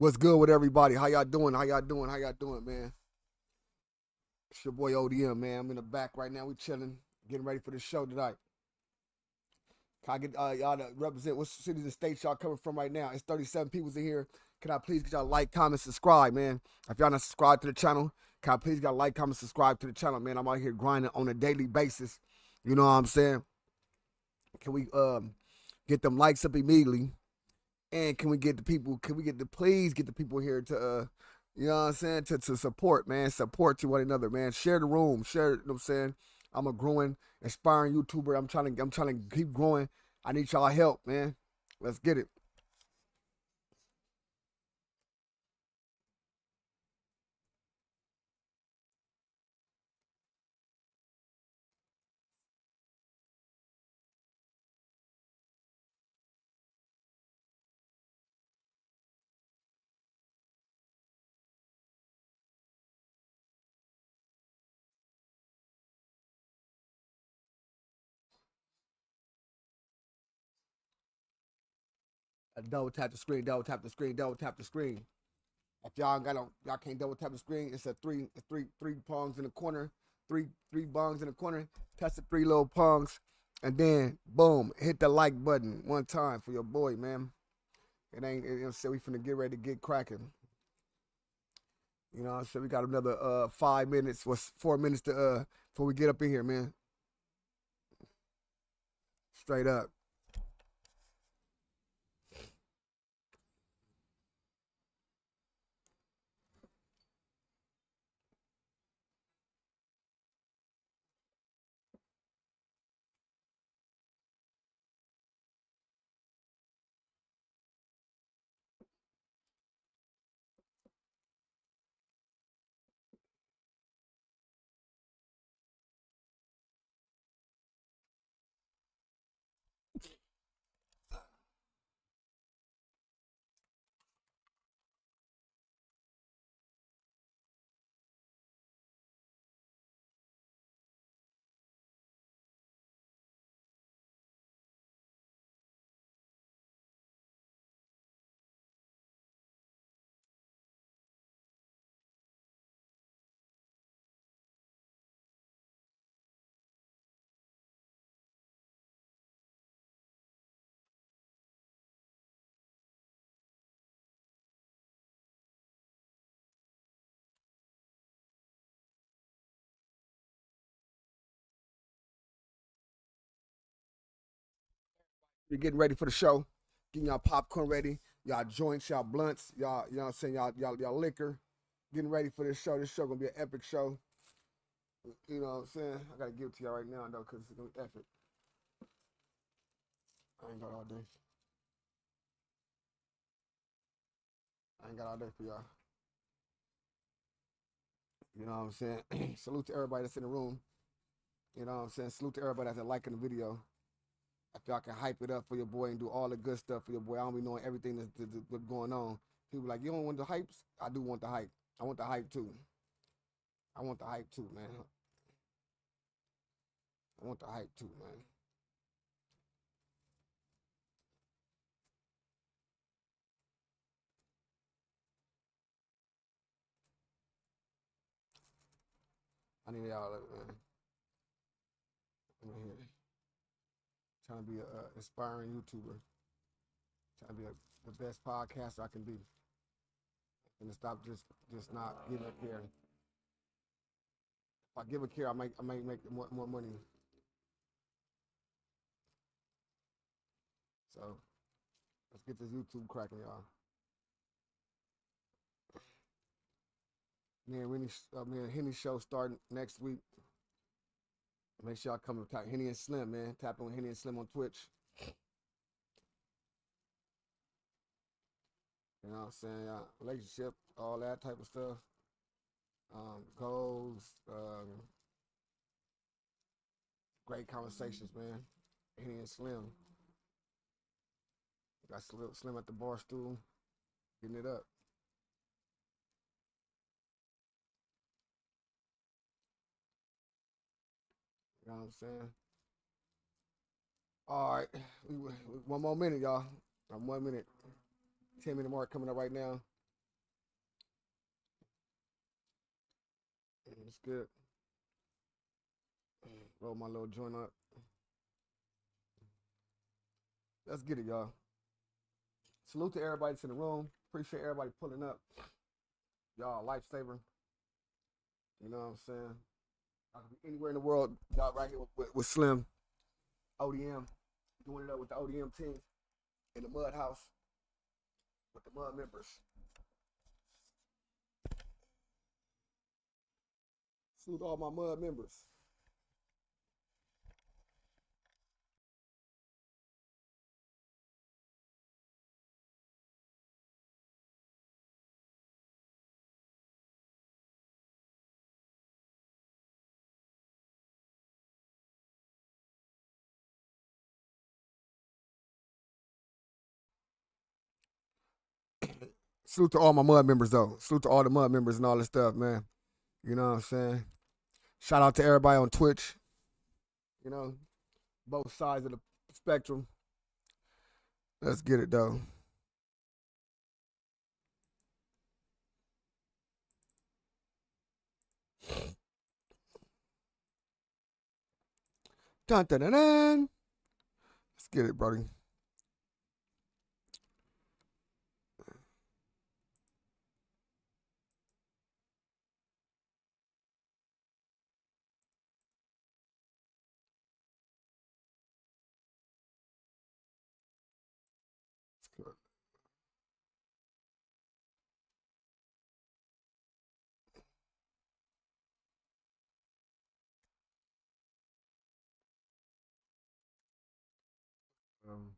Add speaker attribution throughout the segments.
Speaker 1: What's good with everybody? How y'all doing? How y'all doing? How y'all doing, man? It's your boy ODM, man. I'm in the back right now. We chilling, getting ready for the show tonight. Can I get y'all to represent what cities and states y'all coming from right now? It's 37 people in here. Can I please get y'all like, comment, subscribe, man? If y'all not subscribed to the channel, can I please get y'all like, comment, subscribe to the channel, man? I'm out here grinding on a daily basis. You know what I'm saying? Can we get them likes up immediately? And can we get the people, please get the people here to you know what I'm saying, to support, man. Support to one another, man. Share the room. Share, you know what I'm saying? I'm a growing, aspiring YouTuber. I'm trying to keep growing. I need y'all help, man. Let's get it. Double tap the screen, double tap the screen, double tap the screen. If y'all can't double tap the screen, it's a three prongs in the corner, three bongs in the corner. Touch the three little prongs, and then boom, hit the like button one time for your boy, man. It ain't. So we finna get ready to get cracking. You know, so we got another 5 minutes, what's 4 minutes to before we get up in here, man. Straight up. We're getting ready for the show. Getting y'all popcorn ready, y'all joints, y'all blunts, y'all, you know what I'm saying, y'all liquor. Getting ready for this show. This show gonna be an epic show. You know what I'm saying? I gotta give it to y'all right now though, cause it's gonna be epic. I ain't got all day. I ain't got all day for y'all. You know what I'm saying? Salute to everybody that's in the room. You know what I'm saying? Salute to everybody that's liking the video. If y'all can hype it up for your boy and do all the good stuff for your boy, I don't be knowing everything that's going on. People like, you don't want the hypes? I do want the hype. I want the hype too. I want the hype too, man. I want the hype too, man. I need y'all, man. I'm here trying to be an inspiring YouTuber. Trying to be the best podcaster I can be. And to stop just not giving a care. If I give a care, I might make more money. So let's get this YouTube cracking, y'all. Me and Henny show starting next week. Make sure y'all come and tap Henny and Slim, man. Tap on Henny and Slim on Twitch. You know what I'm saying? Relationship, all that type of stuff. Goals, great conversations, man. Henny and Slim. Got Slim at the bar stool, getting it up. You know what I'm saying? All right, one more minute, y'all. 1 minute, 10 minute mark coming up right now. It's good. Roll my little joint up. Let's get it, y'all. Salute to everybody that's in the room. Appreciate everybody pulling up. Y'all, lifesaver. You know what I'm saying? I could be anywhere in the world. Y'all right here with Slim, ODM, doing it up with the ODM team in the Mud House with the Mud members. Salute all my Mud members. Salute to all my Mud members, though. Salute to all the Mud members and all this stuff, man. You know what I'm saying? Shout out to everybody on Twitch. You know, both sides of the spectrum. Let's get it, though. Dun, dun, dun, dun. Let's get it, buddy. Um,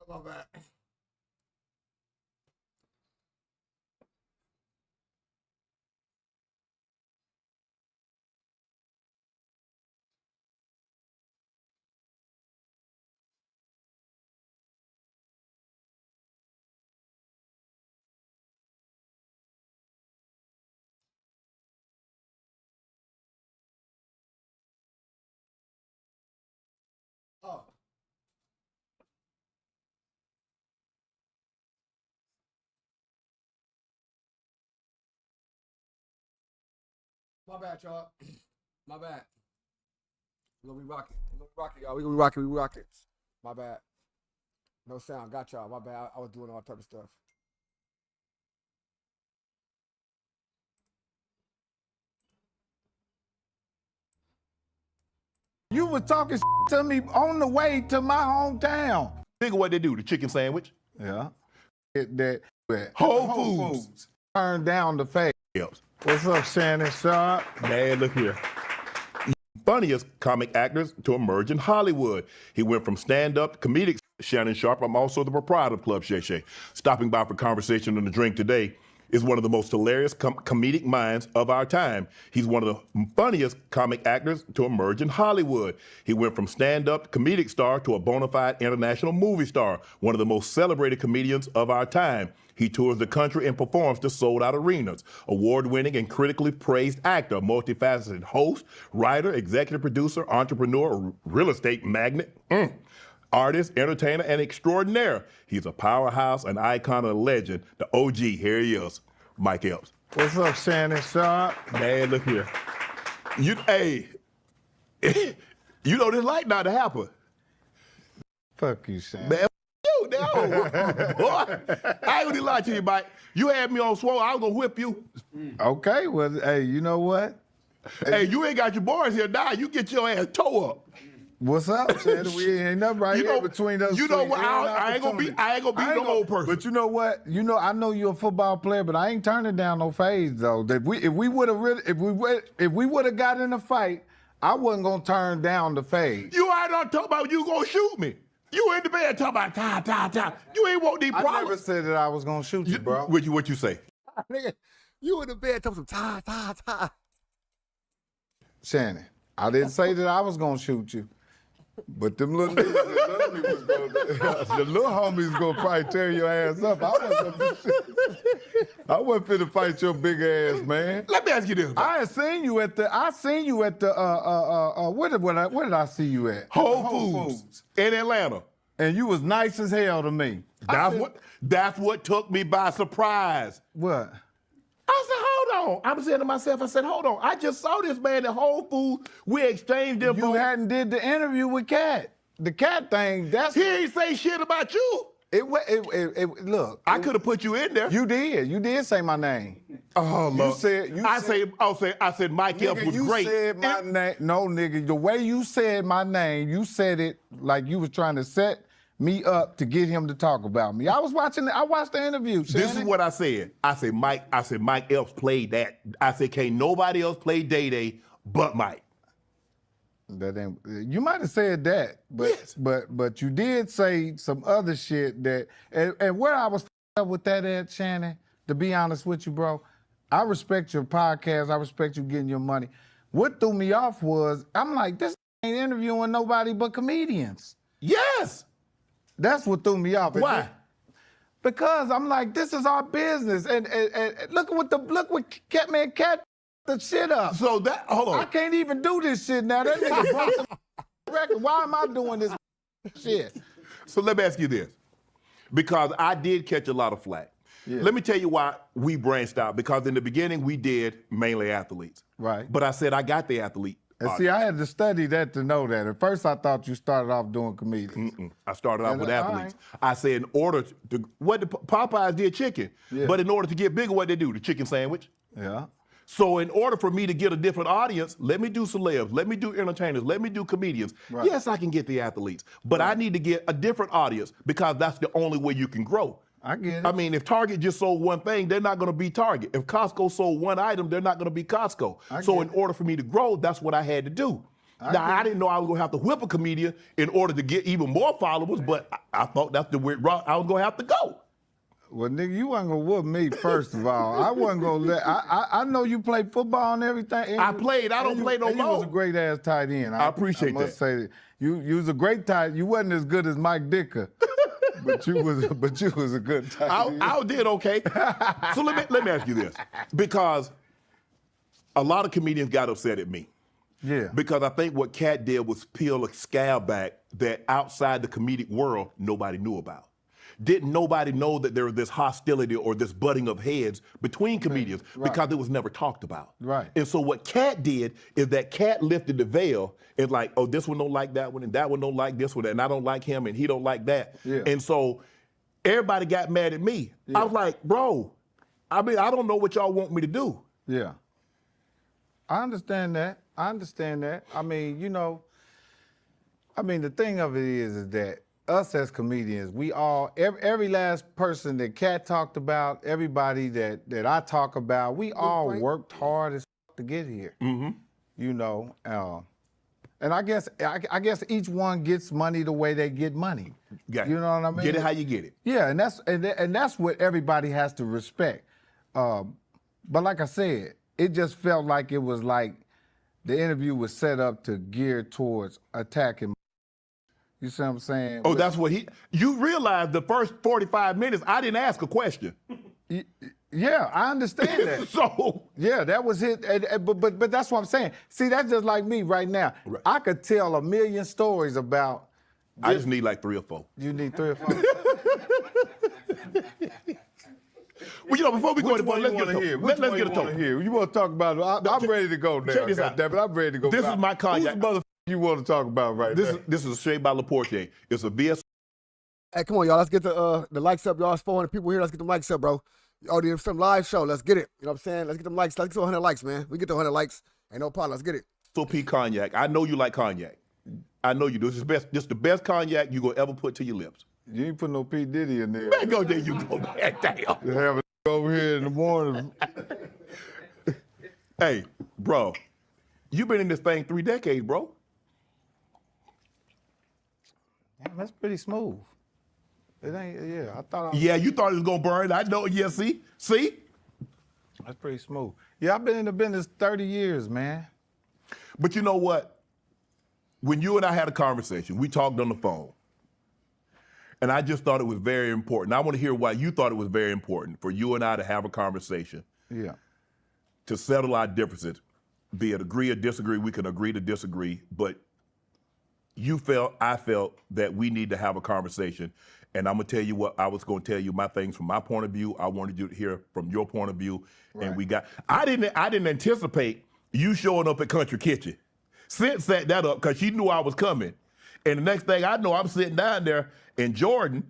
Speaker 1: My bad. Oh, my bad, y'all. My bad. We're gonna be rocking. We're gonna be rocking, y'all. We're gonna be rocking. We rocking. My bad. No sound. Got y'all. My bad. I was doing all type of stuff.
Speaker 2: You was talking to me on the way to my hometown.
Speaker 3: Think of what they do, the chicken sandwich.
Speaker 2: Yeah. That
Speaker 3: Whole Foods.
Speaker 2: Turned down the fade.
Speaker 3: Epps.
Speaker 2: What's up, Shannon Sharpe?
Speaker 3: Man, look here. Funniest comic actors to emerge in Hollywood. He went from stand-up to comedic. Shannon Sharpe, I'm also the proprietor of Club Shay Shay. Stopping by for conversation and a drink today is one of the most hilarious comedic minds of our time. He's one of the funniest comic actors to emerge in Hollywood. He went from stand-up comedic star to a bona fide international movie star, one of the most celebrated comedians of our time. He tours the country and performs to sold-out arenas. Award-winning and critically praised actor, multifaceted host, writer, executive producer, entrepreneur, real estate magnate. Artist, entertainer, and extraordinaire. He's a powerhouse, an icon, and a legend. The OG, here he is, Mike Epps.
Speaker 2: What's up, Shannon Sharpe?
Speaker 3: Man, look here. Hey, you know this light not to happen.
Speaker 2: Fuck you, Shannon.
Speaker 3: Man, you, no. Boy, I ain't gonna lie to you, Mike. You had me on swole, I was gonna whip you.
Speaker 2: Okay, well, hey, you know what?
Speaker 3: Hey, you ain't got your boys here now. You get your ass toe up.
Speaker 2: What's up, Shannon? We ain't nothing right
Speaker 3: You
Speaker 2: here
Speaker 3: know,
Speaker 2: between us.
Speaker 3: you know
Speaker 2: two.
Speaker 3: what? I ain't gonna be no old person.
Speaker 2: But you know what? You know, I know you're a football player, but I ain't turning down no fades though. If we would have got in a fight, I wasn't gonna turn down the fade.
Speaker 3: You ain't not talking about you gonna shoot me. You in the bed talking about ta. You ain't want these problems.
Speaker 2: I never said that I was gonna shoot you, bro.
Speaker 3: What you say?
Speaker 1: Nigga, you in the bed talking some ta.
Speaker 2: Shannon, I didn't say that I was gonna shoot you. But them little niggas that love me was gonna, the little homies gonna probably tear your ass up. I wasn't finna fight your big ass, man.
Speaker 3: Let me ask you this.
Speaker 2: I seen you at the where did I see you at?
Speaker 3: Whole Foods in Atlanta.
Speaker 2: And you was nice as hell to me.
Speaker 3: That's what took me by surprise.
Speaker 2: What?
Speaker 3: I said, hold on. I'm saying to myself, hold on. I just saw this man at Whole Foods. We exchanged info.
Speaker 2: You hadn't did the interview with Cat. The Cat thing, that's...
Speaker 3: He ain't say shit about you.
Speaker 2: Look.
Speaker 3: I could have put you in there.
Speaker 2: You did say my name.
Speaker 3: Oh, Lord. I said Mike Epps was great.
Speaker 2: You said my name. No, nigga, the way you said my name, you said it like you was trying to set me up to get him to talk about me. I watched the interview, Shannon.
Speaker 3: This is what I said. I said Mike Epps played that. I said, can't nobody else play Day but Mike.
Speaker 2: You might have said that, but
Speaker 3: Yes.
Speaker 2: but you did say some other shit that and where I was up with that at, Shannon, to be honest with you, bro, I respect your podcast, I respect you getting your money. What threw me off was I'm like, this ain't interviewing nobody but comedians.
Speaker 3: Yes.
Speaker 2: That's what threw me off.
Speaker 3: Why?
Speaker 2: Because I'm like, this is our business, and look what Cat the shit up.
Speaker 3: So that hold on.
Speaker 2: I can't even do this shit now. That nigga broke the record. Why am I doing this shit?
Speaker 3: So let me ask you this, because I did catch a lot of flack.
Speaker 2: Yeah.
Speaker 3: Let me tell you why we branched out. Because in the beginning we did mainly athletes.
Speaker 2: Right.
Speaker 3: But I said I got the athlete.
Speaker 2: And see, I had to study that to know that. At first, I thought you started off doing comedians.
Speaker 3: I started off with athletes.
Speaker 2: Right.
Speaker 3: I said in order to what the Popeyes did chicken,
Speaker 2: Yeah.
Speaker 3: but in order to get bigger, what they do? The chicken sandwich.
Speaker 2: Yeah.
Speaker 3: So in order for me to get a different audience, let me do celebs, let me do entertainers, let me do comedians.
Speaker 2: Right.
Speaker 3: Yes, I can get the athletes, but I need to get a different audience because that's the only way you can grow.
Speaker 2: I get it.
Speaker 3: I mean, if Target just sold one thing, they're not going to be Target. If Costco sold one item, they're not going to be Costco. So in order for me to grow, that's what I had to do. Now, I didn't know I was going to have to whip a comedian in order to get even more followers, but I thought that's the route I was going to have to go.
Speaker 2: Well, nigga, you wasn't gonna whoop me, first of all. I wasn't gonna let. I know you play football and everything.
Speaker 3: I played. I don't play no more.
Speaker 2: You was a great ass tight end.
Speaker 3: I appreciate
Speaker 2: that. I must say that. You was a great tight. You wasn't as good as Mike Dicker, but you was a good tight end.
Speaker 3: I did okay. So let me ask you this, because a lot of comedians got upset at me.
Speaker 2: Yeah.
Speaker 3: Because I think what Cat did was peel a scab back that outside the comedic world nobody knew about. Didn't nobody know that there was this hostility or this butting of heads between comedians because it was never talked about.
Speaker 2: Right.
Speaker 3: And so what Cat did is that Cat lifted the veil and like, oh, this one don't like that one and that one don't like this one and I don't like him and he don't like that.
Speaker 2: Yeah.
Speaker 3: And so everybody got mad at me. Yeah. I was like, bro, I mean, I don't know what y'all want me to do.
Speaker 2: Yeah. I understand that. I mean, the thing of it is that us as comedians, we all, every last person that Cat talked about, everybody that I talk about, we all worked hard as to get here. Mm-hmm. And I guess each one gets money the way they get money.
Speaker 3: Yeah.
Speaker 2: You know what I mean?
Speaker 3: Get it how you get it.
Speaker 2: Yeah, and that's what everybody has to respect. But like I said, it just felt like it was like the interview was set up to gear towards attacking. You see what I'm saying?
Speaker 3: Oh, that's what you realize the first 45 minutes, I didn't ask a question.
Speaker 2: Yeah, I understand that.
Speaker 3: So.
Speaker 2: Yeah, that was it. But that's what I'm saying. See, that's just like me right now.
Speaker 3: Right.
Speaker 2: I could tell a million stories about.
Speaker 3: I just need like 3 or 4.
Speaker 2: You need 3 or 4?
Speaker 3: Well, before we go into
Speaker 2: let's get a total. You want to talk about? I'm ready to go now.
Speaker 3: Check this out.
Speaker 2: I'm ready to go.
Speaker 3: This is my cognac.
Speaker 2: Who's the motherfucker you want to talk about right now?
Speaker 3: This is Shea by Laporte. It's a VS.
Speaker 1: Hey, come on, y'all. Let's get the likes up, y'all. It's 400 people here. Let's get the likes up, bro. Oh, there's some live show. Let's get it. You know what I'm saying? Let's get them likes. Let's get to 100 likes, man. We get to 100 likes. Ain't no problem. Let's get it.
Speaker 3: SOP cognac. I know you like cognac. I know you do. This is the best cognac you gonna ever put to your lips.
Speaker 2: You ain't put no P. Diddy in there.
Speaker 3: Man, go there you go, man. Damn.
Speaker 2: You have it over here in the morning.
Speaker 3: Hey, bro, you been in this thing 3 decades, bro.
Speaker 2: Damn, that's pretty smooth. It ain't, yeah, I thought.
Speaker 3: Yeah, you thought it was gonna burn. I know, yeah, see?
Speaker 2: That's pretty smooth. Yeah, I've been in the business 30 years, man.
Speaker 3: But you know what? When you and I had a conversation, we talked on the phone, and I just thought it was very important. I want to hear why you thought it was very important for you and I to have a conversation.
Speaker 2: Yeah.
Speaker 3: To settle our differences, be it agree or disagree, we can agree to disagree, but I felt that we need to have a conversation. And I'm gonna tell you what, I was gonna tell you my things from my point of view. I wanted you to hear from your point of view. Right. And I didn't anticipate you showing up at Country Kitchen. Sid set that up because she knew I was coming. And the next thing I know, I'm sitting down there and Jordan,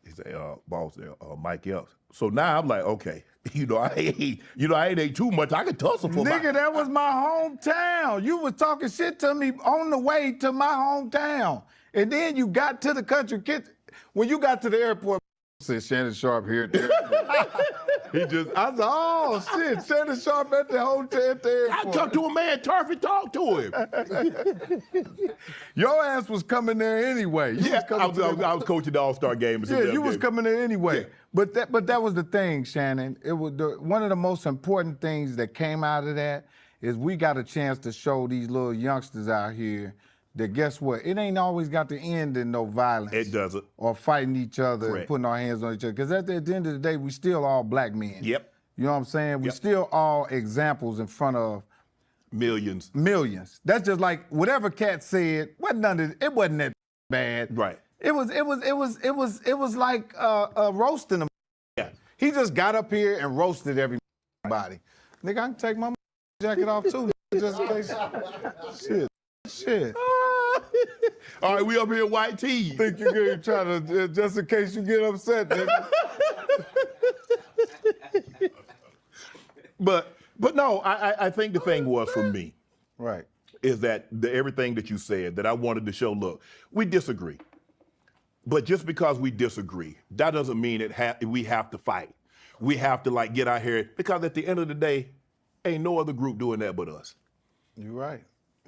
Speaker 3: He's a boss there, Mike Epps. So now I'm like, okay, I ain't ate too much. I can tussle for
Speaker 2: Nigga, that was my hometown. You was talking shit to me on the way to my hometown. And then you got to the country kitchen. When you got to the airport, said Shannon Sharpe here at the airport. I said, oh shit, Shannon Sharpe at the hotel at the airport.
Speaker 3: I talked to a man, Turfy, talk to him.
Speaker 2: Your ass was coming there anyway.
Speaker 3: I was coaching the All-Star game.
Speaker 2: Yeah, you was coming there anyway. Yeah. But that was the thing, Shannon. It was one of the most important things that came out of that is we got a chance to show these little youngsters out here that guess what? It ain't always got to end in no violence.
Speaker 3: It doesn't.
Speaker 2: Or fighting each other
Speaker 3: Correct.
Speaker 2: and putting our hands on each other. Because at the end of the day, we still all black men.
Speaker 3: Yep.
Speaker 2: You know what I'm saying? We still all examples in front of
Speaker 3: millions.
Speaker 2: That's just like whatever Cat said. It wasn't that bad.
Speaker 3: Right.
Speaker 2: It was like roasting them.
Speaker 3: Yeah.
Speaker 2: He just got up here and roasted everybody. Nigga, I can take my jacket off too. Just in case. Shit.
Speaker 3: All right, we up here in white tees.
Speaker 2: Think you're gonna try to just in case you get upset, nigga.
Speaker 3: But no, I think the thing was for me,
Speaker 2: right,
Speaker 3: is that everything that you said that I wanted to show. Look, we disagree, but just because we disagree, that doesn't mean we have to fight. We have to get out here because at the end of the day, ain't no other group doing that but us.
Speaker 2: You're right.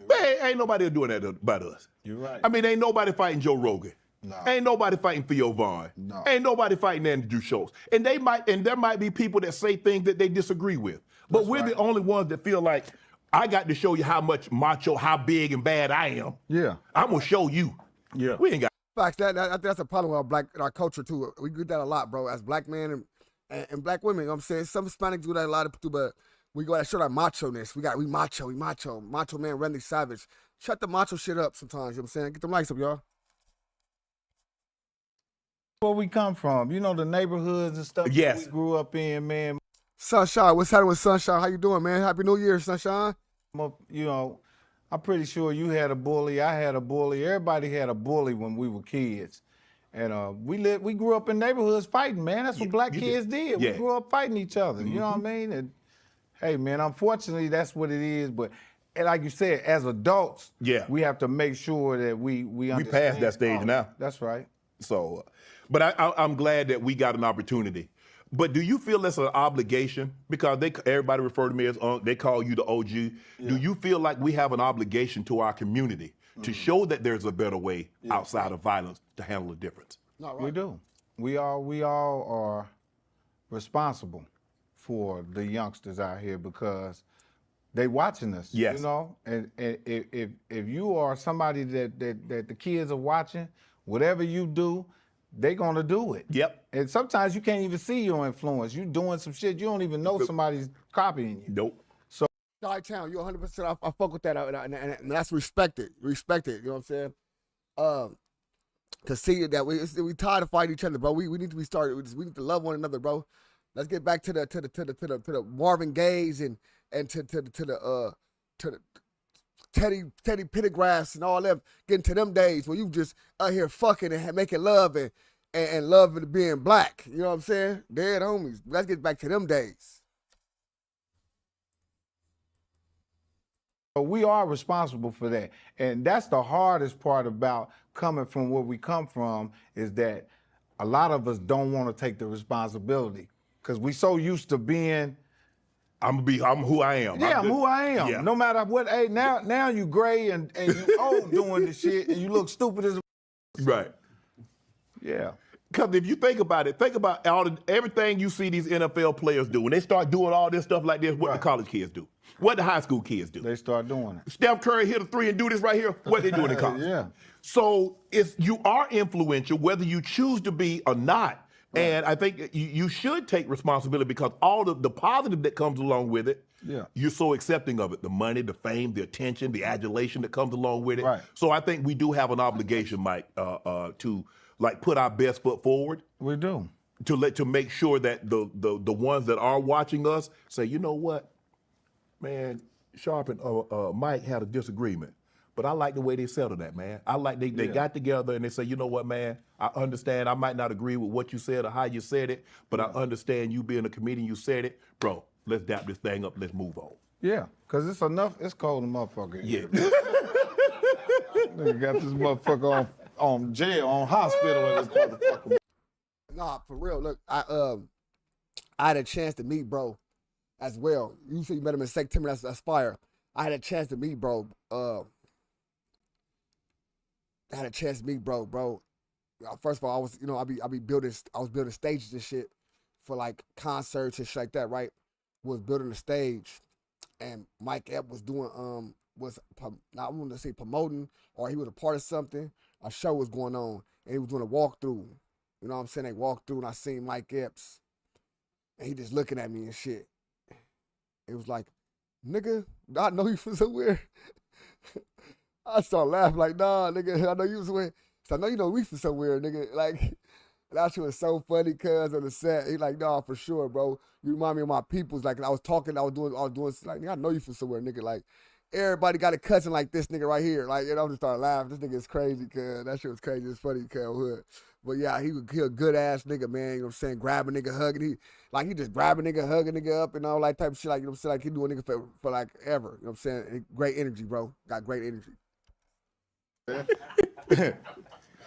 Speaker 3: Man, ain't nobody doing that but us.
Speaker 2: You're right.
Speaker 3: I mean, ain't nobody fighting Joe Rogan.
Speaker 2: No.
Speaker 3: Ain't nobody fighting Theo Vaughn.
Speaker 2: No.
Speaker 3: Ain't nobody fighting Andrew Schultz. And there might be people that say things that they disagree with. But we're the only ones that feel like I got to show you how much macho, how big and bad I am.
Speaker 2: Yeah.
Speaker 3: I'm gonna show you.
Speaker 2: Yeah.
Speaker 3: We ain't got.
Speaker 1: Facts. I think that's a problem with our culture too. We get that a lot, bro. As black men and black women, you know what I'm saying? Some Hispanics do that a lot too, but we go to show that macho-ness. We macho. Macho man, Randy Savage. Shut the macho shit up sometimes, you know what I'm saying? Get them lights up, y'all.
Speaker 2: Where we come from, the neighborhoods and stuff that we grew up in, man.
Speaker 1: Sunshine, what's happening with Sunshine? How you doing, man? Happy New Year, Sunshine.
Speaker 2: I'm pretty sure you had a bully, I had a bully, everybody had a bully when we were kids. And we grew up in neighborhoods fighting, man. That's what black kids did.
Speaker 3: Yeah.
Speaker 2: We grew up fighting each other, you know what I mean? And hey, man, unfortunately, that's what it is. But like you said, as adults, we have to make sure that we understand.
Speaker 3: We passed that stage now.
Speaker 2: That's right.
Speaker 3: So, but I'm glad that we got an opportunity. But do you feel that's an obligation? Because everybody refer to me as, they call you the OG. Yeah. Do you feel like we have an obligation to our community to show that there's a better way outside of violence to handle the difference?
Speaker 1: Not right.
Speaker 2: We do. We all are responsible for the youngsters out here because they watching us.
Speaker 3: Yes.
Speaker 2: And if you are somebody that the kids are watching, whatever you do, they gonna do it.
Speaker 3: Yep.
Speaker 2: And sometimes you can't even see your influence. You doing some shit you don't even know somebody's copying you.
Speaker 3: Nope.
Speaker 2: So
Speaker 1: Chi-Town, you 100%. I fuck with that, and that's respected. Respected. You know what I'm saying? To see that we tired of fighting each other, bro. We need to be started. We need to love one another, bro. Let's get back to the Marvin Gaye's and to the Teddy Pendergrass and all them, getting to them days where you just out here fucking and making love and love and being black. You know what I'm saying? Dead homies. Let's get back to them days.
Speaker 2: we are responsible for that. And that's the hardest part about coming from where we come from, is that a lot of us don't want to take the responsibility because we so used to being,
Speaker 3: I'm who I am.
Speaker 2: Yeah, I'm who I am.
Speaker 3: Yeah.
Speaker 2: No matter what age. Now you gray and you old doing this shit and you look stupid as a
Speaker 3: Right.
Speaker 2: Yeah.
Speaker 3: Because if you think about it, think about everything you see these NFL players do. When they start doing all this stuff like this, what the college kids do? What the high school kids do?
Speaker 2: They start doing it.
Speaker 3: Steph Curry hit a three and do this right here. What they doing in college?
Speaker 2: Yeah.
Speaker 3: So you are influential, whether you choose to be or not. Right. And I think you should take responsibility because all the positive that comes along with it, you're so accepting of it. The money, the fame, the attention, the adulation that comes along with it.
Speaker 2: Right.
Speaker 3: So I think we do have an obligation, Mike, to like put our best foot forward.
Speaker 2: We do.
Speaker 3: To make sure that the ones that are watching us say, you know what, man, Sharpe and Mike had a disagreement, But I like the way they settled that, man. I like they got together and they say, you know what, man, I understand. I might not agree with what you said or how you said it, but I understand you being a comedian, you said it. Bro, let's dap this thing up. Let's move on.
Speaker 2: Yeah, because it's enough. It's cold, motherfucker.
Speaker 3: Yeah.
Speaker 2: Nigga got this motherfucker on jail, on hospital in this motherfucker.
Speaker 1: Nah, for real. Look, I had a chance to meet bro as well. You said you met him in September. That's fire. I had a chance to meet bro. Bro. First of all, I was, I was building stages and shit for like concerts and shit like that, right? Was building a stage, and Mike Epps was doing, I want to say promoting, or he was a part of something. A show was going on, and he was doing a walkthrough. You know what I'm saying? They walked through, and I seen Mike Epps, and he just looking at me and shit. It was like, nigga, I know you from somewhere. I started laughing like, nah, nigga, I know you from somewhere. So I know you know we from somewhere, nigga. Like, that shit was so funny, cuz on the set. He like, nah, for sure, bro. You remind me of my peoples. Like, I was doing, like, nigga, I know you from somewhere, nigga. Like, everybody got a cousin like this nigga right here. Like, I just started laughing. This nigga is crazy, cuz. That shit was crazy. It's funny, cuz. Hood. But yeah, he a good ass nigga, man. You know what I'm saying? Grab a nigga, hugging. He just grab a nigga, hug a nigga up and all that type of shit. Like, you know what I'm saying? Like, he do a nigga for like ever. You know what I'm saying? And great energy, bro. Got great energy.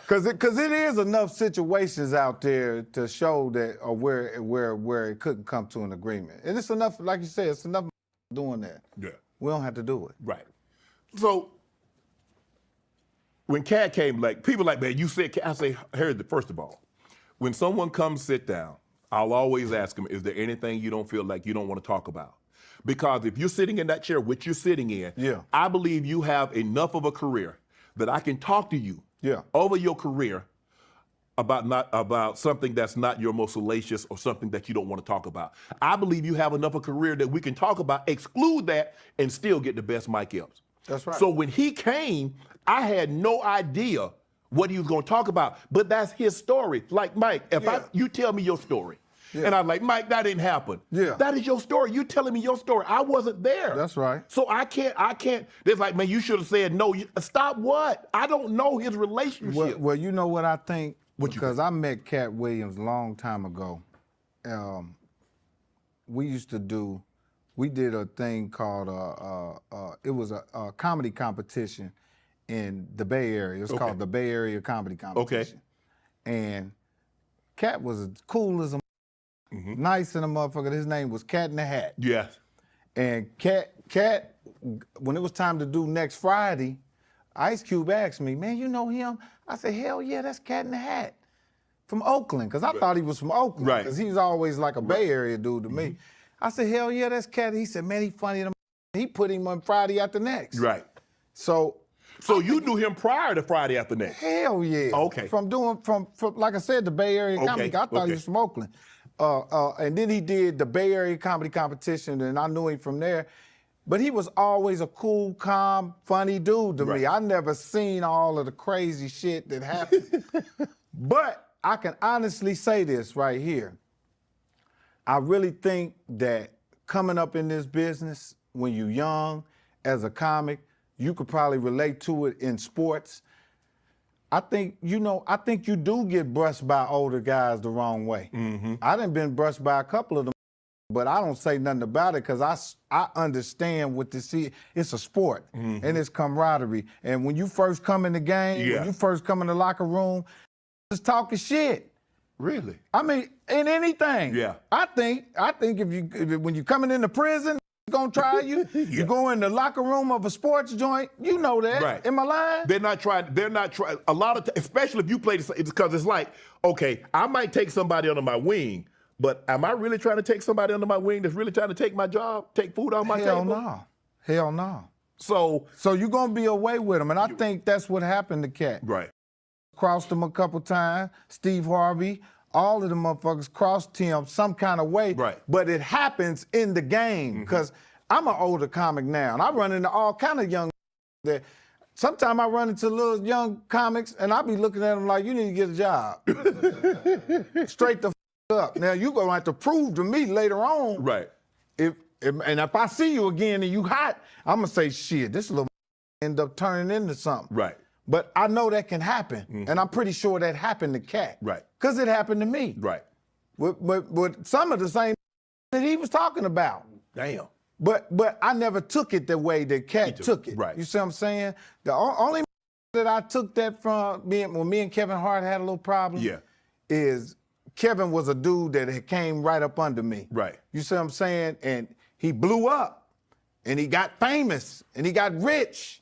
Speaker 2: Cause it is enough situations out there to show that or where it couldn't come to an agreement. And it's enough, like you said, it's enough doing that.
Speaker 3: Yeah.
Speaker 2: We don't have to do it.
Speaker 3: Right. So when Cat came, like, people like, man, you said, I say, first of all, when someone comes sit down, I'll always ask them, is there anything you don't feel like you don't want to talk about? Because if you're sitting in that chair, which you're sitting in, I believe you have enough of a career that I can talk to you over your career about something that's not your most salacious or something that you don't want to talk about. I believe you have enough of a career that we can talk about, exclude that, and still get the best Mike Epps.
Speaker 2: That's right.
Speaker 3: So when he came, I had no idea what he was going to talk about, but that's his story. Like, Mike, if you tell me your story, and I'm like, Mike, that didn't happen.
Speaker 2: Yeah.
Speaker 3: That is your story. You telling me your story. I wasn't there.
Speaker 2: That's right.
Speaker 3: So I can't. There's like, man, you should have said no. Stop what? I don't know his relationship.
Speaker 2: Well, you know what I think? Because I met Cat Williams a long time ago. We did a thing called, it was a comedy competition in the Bay Area. It's called the Bay Area Comedy Competition. And Cat was as cool as a nice in a motherfucker. His name was Cat in the Hat.
Speaker 3: Yes.
Speaker 2: And Cat, when it was time to do next Friday, Ice Cube asked me, man, you know him? I said, hell yeah, that's Cat in the Hat from Oakland, because I thought he was from Oakland, because he was always like a Bay Area dude to me. I said, hell yeah, that's Cat. He said, man, he funny. He put him on Friday After Next.
Speaker 3: Right.
Speaker 2: So
Speaker 3: you knew him prior to Friday After Next?
Speaker 2: Hell yeah.
Speaker 3: Okay.
Speaker 2: From like I said, the Bay Area Comedy. I thought he was from Oakland. And then he did the Bay Area Comedy Competition, and I knew him from there. But he was always a cool, calm, funny dude to me. I never seen all of the crazy shit that happened. But I can honestly say this right here. I really think that coming up in this business, when you're young, as a comic, you could probably relate to it in sports. I think you do get brushed by older guys the wrong way. I done been brushed by a couple of them, but I don't say nothing about it because I understand what this is. It's a sport, and it's camaraderie. And when you first come in the game, when you first come in the locker room, just talking shit.
Speaker 3: Really?
Speaker 2: I mean, in anything.
Speaker 3: Yeah.
Speaker 2: I think when you're coming into prison, gonna try you. You go in the locker room of a sports joint. You know that.
Speaker 3: Right.
Speaker 2: Am I lying?
Speaker 3: They're not trying. A lot of, especially if you play, it's because it's like, okay, I might take somebody under my wing, but am I really trying to take somebody under my wing that's really trying to take my job, take food off my table?
Speaker 2: Hell no.
Speaker 3: So
Speaker 2: you're gonna be away with them, and I think that's what happened to Cat.
Speaker 3: Right.
Speaker 2: Crossed him a couple times. Steve Harvey. All of the motherfuckers crossed him some kind of way.
Speaker 3: Right.
Speaker 2: But it happens in the game. Because I'm an older comic now, and I run into all kind of young that sometimes I run into little young comics, and I be looking at them like, you need to get a job. Straight the up. Now, you're going to have to prove to me later on.
Speaker 3: Right.
Speaker 2: And if I see you again and you hot, I'm going to say, shit, this little end up turning into something.
Speaker 3: Right.
Speaker 2: But I know that can happen, and I'm pretty sure that happened to Cat.
Speaker 3: Right.
Speaker 2: Because it happened to me.
Speaker 3: Right.
Speaker 2: With some of the same that he was talking about.
Speaker 3: Damn.
Speaker 2: But I never took it the way that Cat took it.
Speaker 3: Right.
Speaker 2: You see what I'm saying? The only that I took that from when me and Kevin Hart had a little problem is Kevin was a dude that came right up under me.
Speaker 3: Right.
Speaker 2: You see what I'm saying? And he blew up, and he got famous, and he got rich,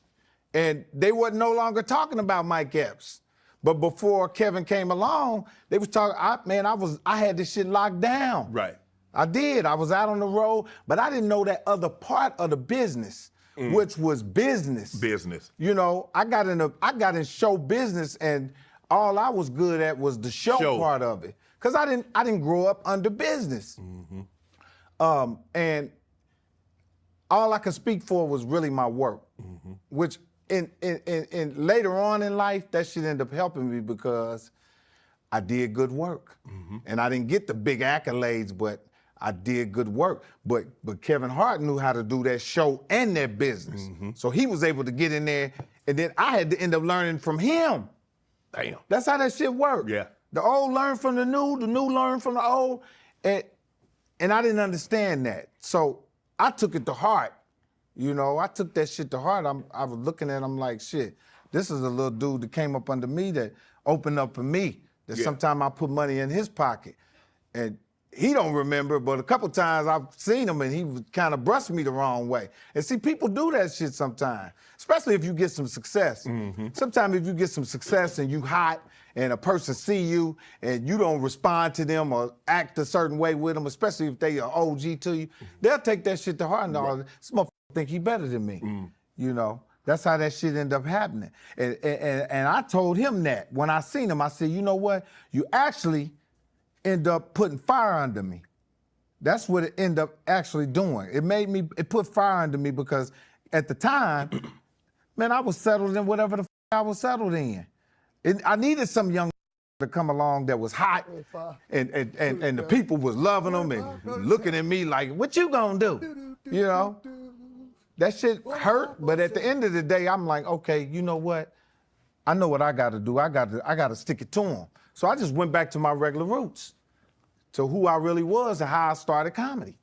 Speaker 2: and they were no longer talking about Mike Epps. But before Kevin came along, they was talking. I had this shit locked down.
Speaker 3: Right.
Speaker 2: I did. I was out on the road, but I didn't know that other part of the business, which was business.
Speaker 3: Business.
Speaker 2: You know, I got in show business, and all I was good at was the show part of it. Cause I didn't grow up under business. And all I could speak for was really my work, which in later on in life, that shit ended up helping me because I did good work. And I didn't get the big accolades, but I did good work. But Kevin Hart knew how to do that show and that business. So he was able to get in there, and then I had to end up learning from him.
Speaker 3: Damn.
Speaker 2: That's how that shit worked.
Speaker 3: Yeah.
Speaker 2: The old learn from the new learn from the old. And I didn't understand that. So I took it to heart. You know, I took that shit to heart. I was looking at him like, shit, this is a little dude that came up under me that opened up for me. That sometime I put money in his pocket. And he don't remember, but a couple times I've seen him and he would kind of brush me the wrong way. And see, people do that shit sometimes, especially if you get some success. Sometimes if you get some success and you hot and a person see you and you don't respond to them or act a certain way with them, especially if they are OG to you, they'll take that shit to heart and all. This motherfucker think he better than me, you know? That's how that shit ended up happening. And I told him that when I seen him, I said, you know what? You actually end up putting fire under me. That's what it ended up actually doing. It put fire under me because at the time, man, I was settled in whatever the I was settled in. I needed some young to come along that was hot and the people was loving them and looking at me like, what you gonna do? You know? That shit hurt, but at the end of the day, I'm like, okay, you know what? I know what I gotta do. I gotta stick it to them. So I just went back to my regular roots, to who I really was and how I started comedy.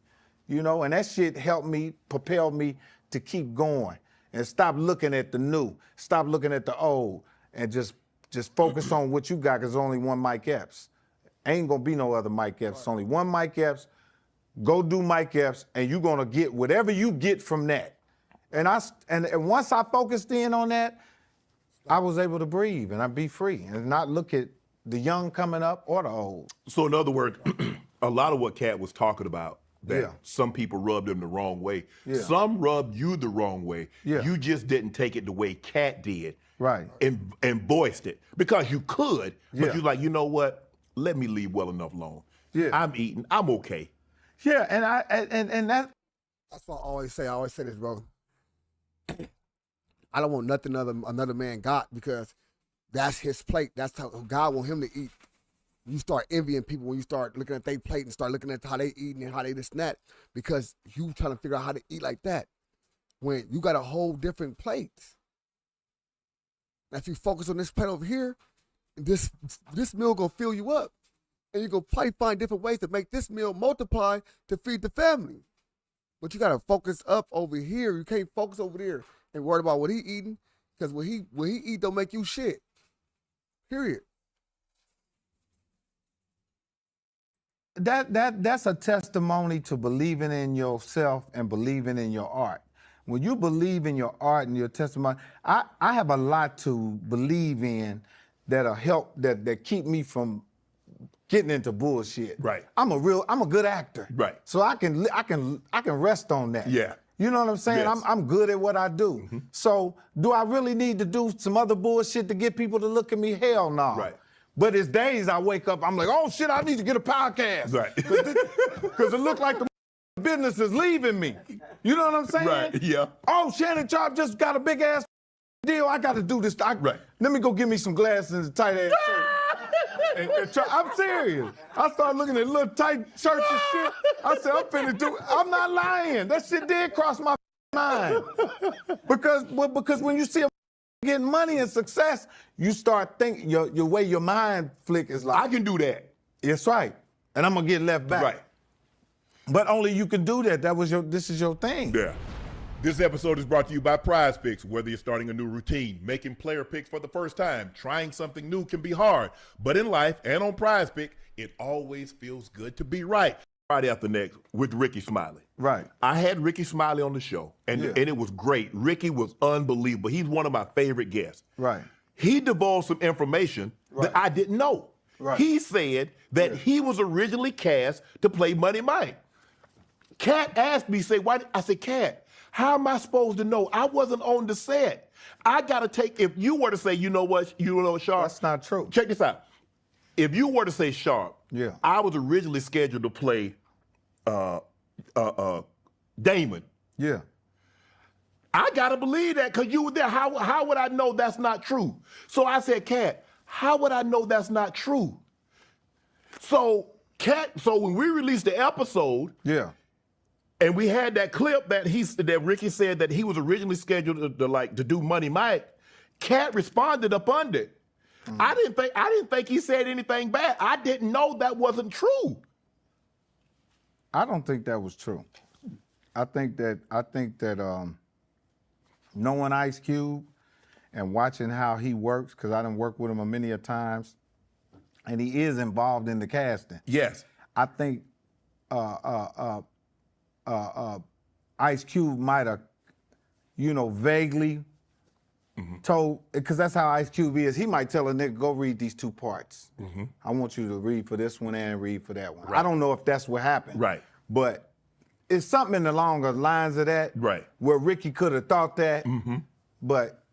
Speaker 2: You know, and that shit helped me, propelled me to keep going and stop looking at the new, stop looking at the old, and just focus on what you got, because there's only one Mike Epps. Ain't gonna be no other Mike Epps. It's only one Mike Epps. Go do Mike Epps, and you're gonna get whatever you get from that. And once I focused in on that, I was able to breathe and I'd be free and not look at the young coming up or the old.
Speaker 3: So in other words, a lot of what Cat was talking about, that some people rubbed him the wrong way. Some rubbed you the wrong way. You just didn't take it the way Cat did.
Speaker 2: Right.
Speaker 3: And voiced it. Because you could, but you're like, you know what? Let me leave well enough alone. I'm eating. I'm okay.
Speaker 2: Yeah, and that's
Speaker 1: what I always say. I always say this, bro. I don't want nothing another man got, because that's his plate. That's how God want him to eat. You start envying people when you start looking at their plate and start looking at how they eating and how they this and that, because you trying to figure out how to eat like that when you got a whole different plate. Now, if you focus on this plate over here, this meal gonna fill you up, and you gonna probably find different ways to make this meal multiply to feed the family. But you gotta focus up over here. You can't focus over there and worry about what he eating, because what he eat don't make you shit. Period.
Speaker 2: That's a testimony to believing in yourself and believing in your art. When you believe in your art and your testimony, I have a lot to believe in that'll help, that keep me from getting into bullshit.
Speaker 3: Right.
Speaker 2: I'm a good actor.
Speaker 3: Right.
Speaker 2: So I can rest on that.
Speaker 3: Yeah.
Speaker 2: You know what I'm saying?
Speaker 3: Yes.
Speaker 2: I'm good at what I do. So do I really need to do some other bullshit to get people to look at me? Hell no.
Speaker 3: Right.
Speaker 2: But it's days I wake up, I'm like, oh shit, I need to get a podcast.
Speaker 3: Right.
Speaker 2: Because it looked like the business is leaving me. You know what I'm saying?
Speaker 3: Right, yeah.
Speaker 2: Oh, Shannon Sharpe just got a big ass deal. I got to do this.
Speaker 3: Right.
Speaker 2: Let me go get me some glasses and a tight ass shirt. I'm serious. I started looking at little tight shirts and shit. I said, I'm finna do it. I'm not lying. That shit did cross my mind. Because when you see a getting money and success, you start thinking, your way your mind flick is like,
Speaker 3: I can do that.
Speaker 2: That's right. And I'm going to get left back.
Speaker 3: Right.
Speaker 2: But only you can do that. This is your thing.
Speaker 3: Yeah. This episode is brought to you by Prize Picks. Whether you're starting a new routine, making player picks for the first time, trying something new can be hard. But in life and on Prize Pick, it always feels good to be right. Friday after next with Ricky Smiley.
Speaker 2: Right.
Speaker 3: I had Ricky Smiley on the show, and it was great. Ricky was unbelievable. He's one of my favorite guests.
Speaker 2: Right.
Speaker 3: He divulged some information that I didn't know.
Speaker 2: Right.
Speaker 3: He said that he was originally cast to play Money Mike. Cat asked me, why? I said, Cat, how am I supposed to know? I wasn't on the set. I got to take, if you were to say, you know what, Sharpe?
Speaker 2: That's not true.
Speaker 3: Check this out. If you were to say Sharpe, I was originally scheduled to play Damon.
Speaker 2: Yeah.
Speaker 3: I got to believe that because you were there. How would I know that's not true? So I said, Cat, how would I know that's not true? So when we released the episode, and we had that clip that Ricky said that he was originally scheduled to do Money Mike, Cat responded up under it. I didn't think he said anything bad. I didn't know that wasn't true.
Speaker 2: I don't think that was true. I think that knowing Ice Cube and watching how he works, because I done worked with him many a times, and he is involved in the casting.
Speaker 3: Yes.
Speaker 2: I think Ice Cube might have, vaguely told, because that's how Ice Cube is. He might tell a nigga, go read these 2 parts. I want you to read for this one and read for that one.
Speaker 3: Right.
Speaker 2: I don't know if that's what happened.
Speaker 3: Right.
Speaker 2: But it's something in the longer lines of that.
Speaker 3: Right.
Speaker 2: Where Ricky could have thought that. But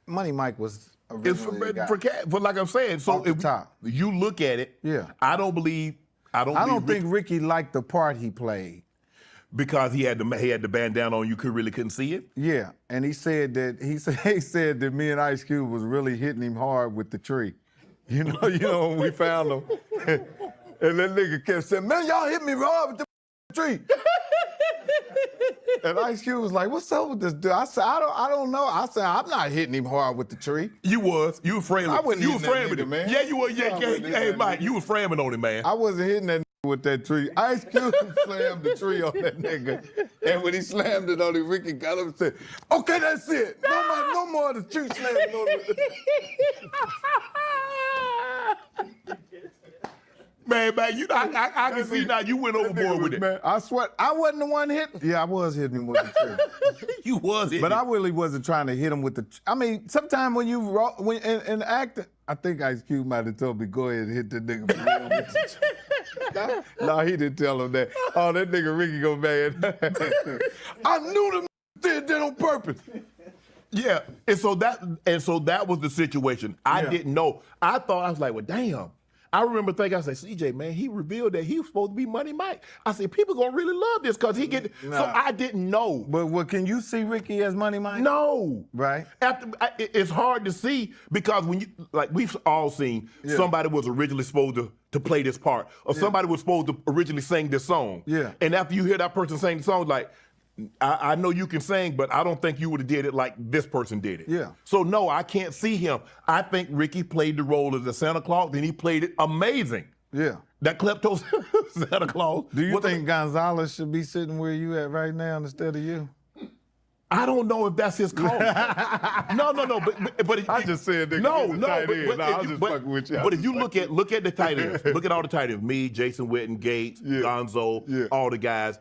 Speaker 2: Money Mike was originally
Speaker 3: for like I'm saying. So if you look at it, I don't
Speaker 2: think Ricky liked the part he played.
Speaker 3: Because he had the bandana on, you couldn't see it?
Speaker 2: Yeah, and he said that me and Ice Cube was really hitting him hard with the tree. You know when we found him. And that nigga kept saying, man, y'all hit me hard with the tree. And Ice Cube was like, what's up with this dude? I said, I don't know. I said, I'm not hitting him hard with the tree.
Speaker 3: You was. You were framing.
Speaker 2: I wasn't
Speaker 3: you were
Speaker 2: hitting that
Speaker 3: framing
Speaker 2: nigga,
Speaker 3: it,
Speaker 2: man.
Speaker 3: Yeah, you were. Yeah, hey, Mike, you were framing on him, man.
Speaker 2: I wasn't hitting that nigga with that tree. Ice Cube slammed the tree on that nigga. And when he slammed it on him, Ricky got up and said, okay, that's it. No more of the tree slamming on him.
Speaker 3: Man, I can see now you went overboard with it.
Speaker 2: Man, I swear, I wasn't the one hitting. Yeah, I was hitting him with the tree.
Speaker 3: You was hitting.
Speaker 2: But I really wasn't trying to hit him with the. I mean, sometimes when in acting, I think Ice Cube might have told me go ahead and hit the nigga for real with the tree. No, he didn't tell him that. Oh, that nigga Ricky go mad. I knew the did that on purpose.
Speaker 3: Yeah, and so that was the situation. I didn't know. I was like, well, damn. I remember thinking, I said, CJ, man, he revealed that he was supposed to be Money Mike. I said, people gonna really love this because he get. So I didn't know.
Speaker 2: But can you see Ricky as Money Mike?
Speaker 3: No.
Speaker 2: Right.
Speaker 3: It's hard to see because when we've all seen somebody was originally supposed to play this part, or somebody was supposed to originally sing this song.
Speaker 2: Yeah.
Speaker 3: And after you hear that person sing the song, like, I know you can sing, but I don't think you would have did it like this person did it.
Speaker 2: Yeah.
Speaker 3: So no, I can't see him. I think Ricky played the role of the Santa Claus, and he played it amazing.
Speaker 2: Yeah.
Speaker 3: That klepto Santa Claus.
Speaker 2: Do you think Gonzalez should be sitting where you at right now instead of you?
Speaker 3: I don't know if that's his call. No. But
Speaker 2: I just said nigga. I was just fucking with you.
Speaker 3: But if you look at the tight ends, look at all the tight ends. Me, Jason Witten, Gates, Gonzo, all the guys.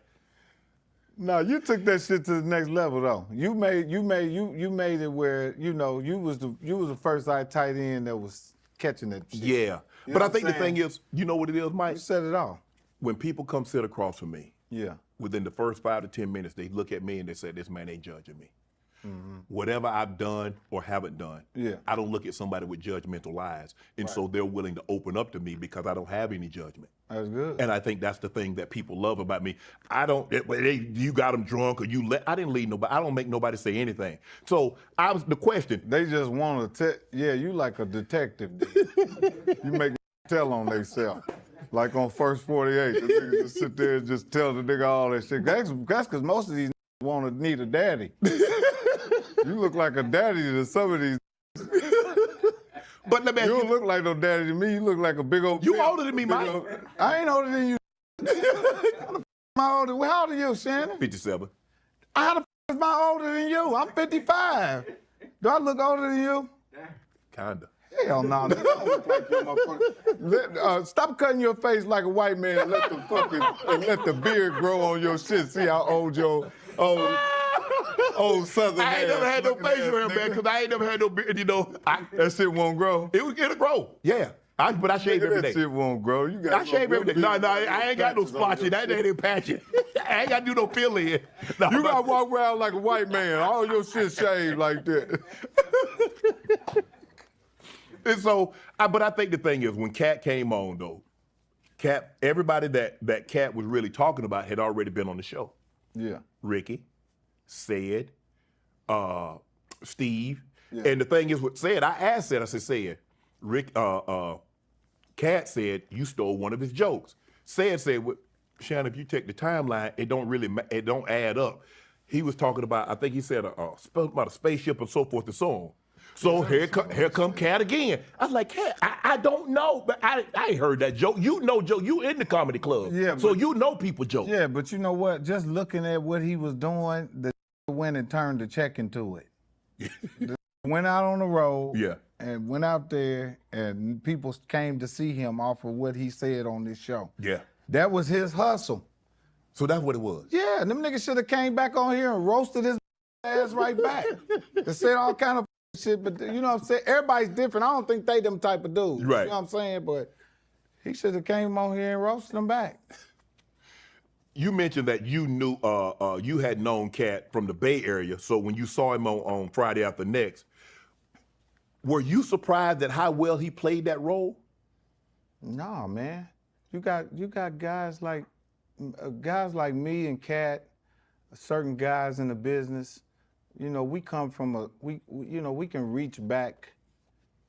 Speaker 2: No, you took that shit to the next level though. You made it where you was the first tight end that was catching that shit.
Speaker 3: Yeah, but I think the thing is, you know what it is, Mike?
Speaker 2: You said it all.
Speaker 3: When people come sit across from me, within the first 5 to 10 minutes, they look at me and they say, "This man ain't judging me." Whatever I've done or haven't done, I don't look at somebody with judgmental eyes, and so they're willing to open up to me because I don't have any judgment.
Speaker 2: That's good.
Speaker 3: And I think that's the thing that people love about me. You got them drunk or I didn't lead nobody. I don't make nobody say anything. So the question.
Speaker 2: They just want to you like a detective. You make tell on themselves. Like on First 48, the niggas just sit there and just tell the nigga all that shit. That's because most of these want to need a daddy. You look like a daddy to some of these.
Speaker 3: But let me ask
Speaker 2: You
Speaker 3: you,
Speaker 2: don't look like no daddy to me. You look like a big old.
Speaker 3: You older than me, Mike.
Speaker 2: I ain't older than you. How old are you, Shannon?
Speaker 3: 57.
Speaker 2: How the is my older than you? I'm 55. Do I look older than you?
Speaker 3: Kinda.
Speaker 2: Hell no. You don't look like you, motherfucker. Stop cutting your face like a white man and let the beard grow on your shit. See how old your old Southern
Speaker 3: I ain't
Speaker 2: ass
Speaker 3: never had no
Speaker 2: looking
Speaker 3: facial hair,
Speaker 2: ass
Speaker 3: man,
Speaker 2: nigga.
Speaker 3: because I ain't never had no beard,
Speaker 2: That shit won't grow.
Speaker 3: It'll grow. Yeah. But I shave every day.
Speaker 2: That shit won't grow. You got
Speaker 3: I shave every day. No, I ain't got no splotchy. That ain't patchy. I ain't got to do no filling. No,
Speaker 2: You gotta walk around like a white man. All your shit shaved like that.
Speaker 3: And so, but I think the thing is, when Cat came on, though, everybody that Cat was really talking about had already been on the show.
Speaker 2: Yeah.
Speaker 3: Ricky, Said, Steve.
Speaker 2: Yeah.
Speaker 3: And the thing is, with Said, I asked Said, Cat said, you stole one of his jokes. Said, well, Shannon, if you take the timeline, it don't add up. He was talking about, I think he said about a spaceship and so forth and so on. So here come Cat again. I was like, Cat, I don't know, but I ain't heard that joke. You know joke. You in the comedy club.
Speaker 2: Yeah,
Speaker 3: so you know people joke.
Speaker 2: Yeah, but you know what? Just looking at what he was doing, the went and turned the check into it. Went out on the road.
Speaker 3: Yeah.
Speaker 2: And went out there, and people came to see him off of what he said on this show.
Speaker 3: Yeah.
Speaker 2: That was his hustle.
Speaker 3: So that's what it was.
Speaker 2: Yeah, them niggas should have came back on here and roasted his ass right back. They said all kind of shit, but you know what I'm saying? Everybody's different. I don't think they them type of dudes.
Speaker 3: Right.
Speaker 2: You know what I'm saying? But he should have came on here and roasted them back.
Speaker 3: You mentioned that you knew you had known Cat from the Bay Area, so when you saw him on Friday After Next, were you surprised at how well he played that role?
Speaker 2: No, man. You got guys like me and Cat, certain guys in the business. You know, we come from we can reach back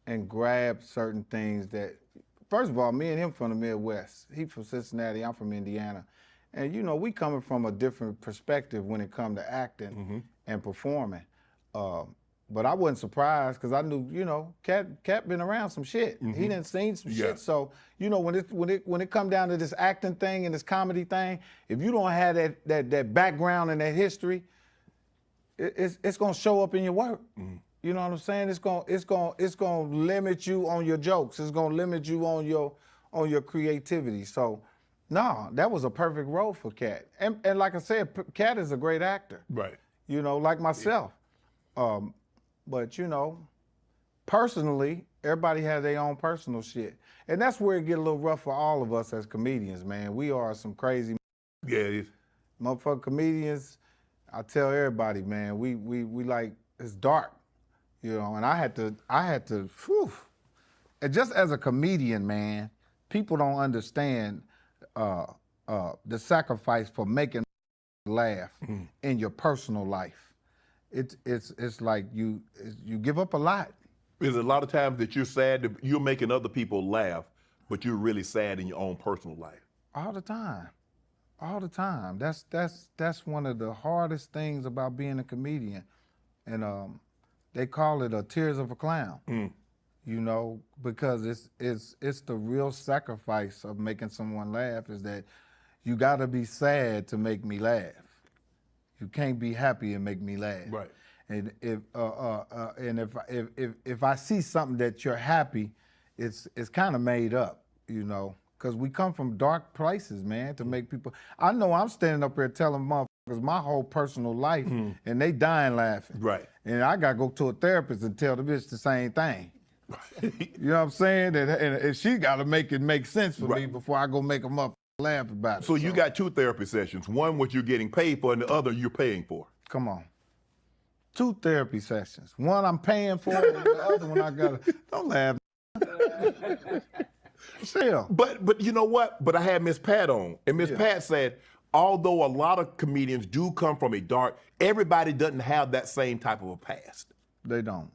Speaker 2: and grab certain things that. First of all, me and him from the Midwest. He from Cincinnati. I'm from Indiana, and you know we coming from a different perspective when it comes to acting and performing. But I wasn't surprised because I knew, you know, Cat been around some shit. He done seen some shit. So, you know, when it come down to this acting thing and this comedy thing, if you don't have that background and that history, it's gonna show up in your work. You know what I'm saying? It's gonna limit you on your jokes. It's gonna limit you on your creativity. So, no, that was a perfect role for Cat. And like I said, Cat is a great actor.
Speaker 3: Right.
Speaker 2: You know, like myself. But, you know, personally, everybody has their own personal shit. And that's where it get a little rough for all of us as comedians, man. We are some crazy
Speaker 3: Yeah, it is.
Speaker 2: motherfucking comedians. I tell everybody, man, we like, it's dark, you know, and I had to, whew. And just as a comedian, man, people don't understand the sacrifice for making laugh in your personal life. It's like you give up a lot.
Speaker 3: There's a lot of times that you're sad that you're making other people laugh, but you're really sad in your own personal life.
Speaker 2: All the time. That's one of the hardest things about being a comedian, and they call it a tears of a clown. You know, because it's the real sacrifice of making someone laugh is that you got to be sad to make me laugh. You can't be happy and make me laugh.
Speaker 3: Right.
Speaker 2: And if I see something that you're happy, it's kind of made up, you know, because we come from dark places, man, to make people. I know I'm standing up here telling motherfuckers my whole personal life, and they dying laughing.
Speaker 3: Right.
Speaker 2: And I gotta go to a therapist and tell the bitch the same thing. You know what I'm saying? And she gotta make it make sense for me before I go make them up. Laugh about it.
Speaker 3: So you got 2 therapy sessions, one what you're getting paid for and the other you're paying for.
Speaker 2: Come on. 2 therapy sessions. One I'm paying for and the other one I gotta, don't laugh. Still.
Speaker 3: But you know what? But I had Miss Pat on, and Miss Pat said, although a lot of comedians do come from a dark, everybody doesn't have that same type of a past.
Speaker 2: They don't.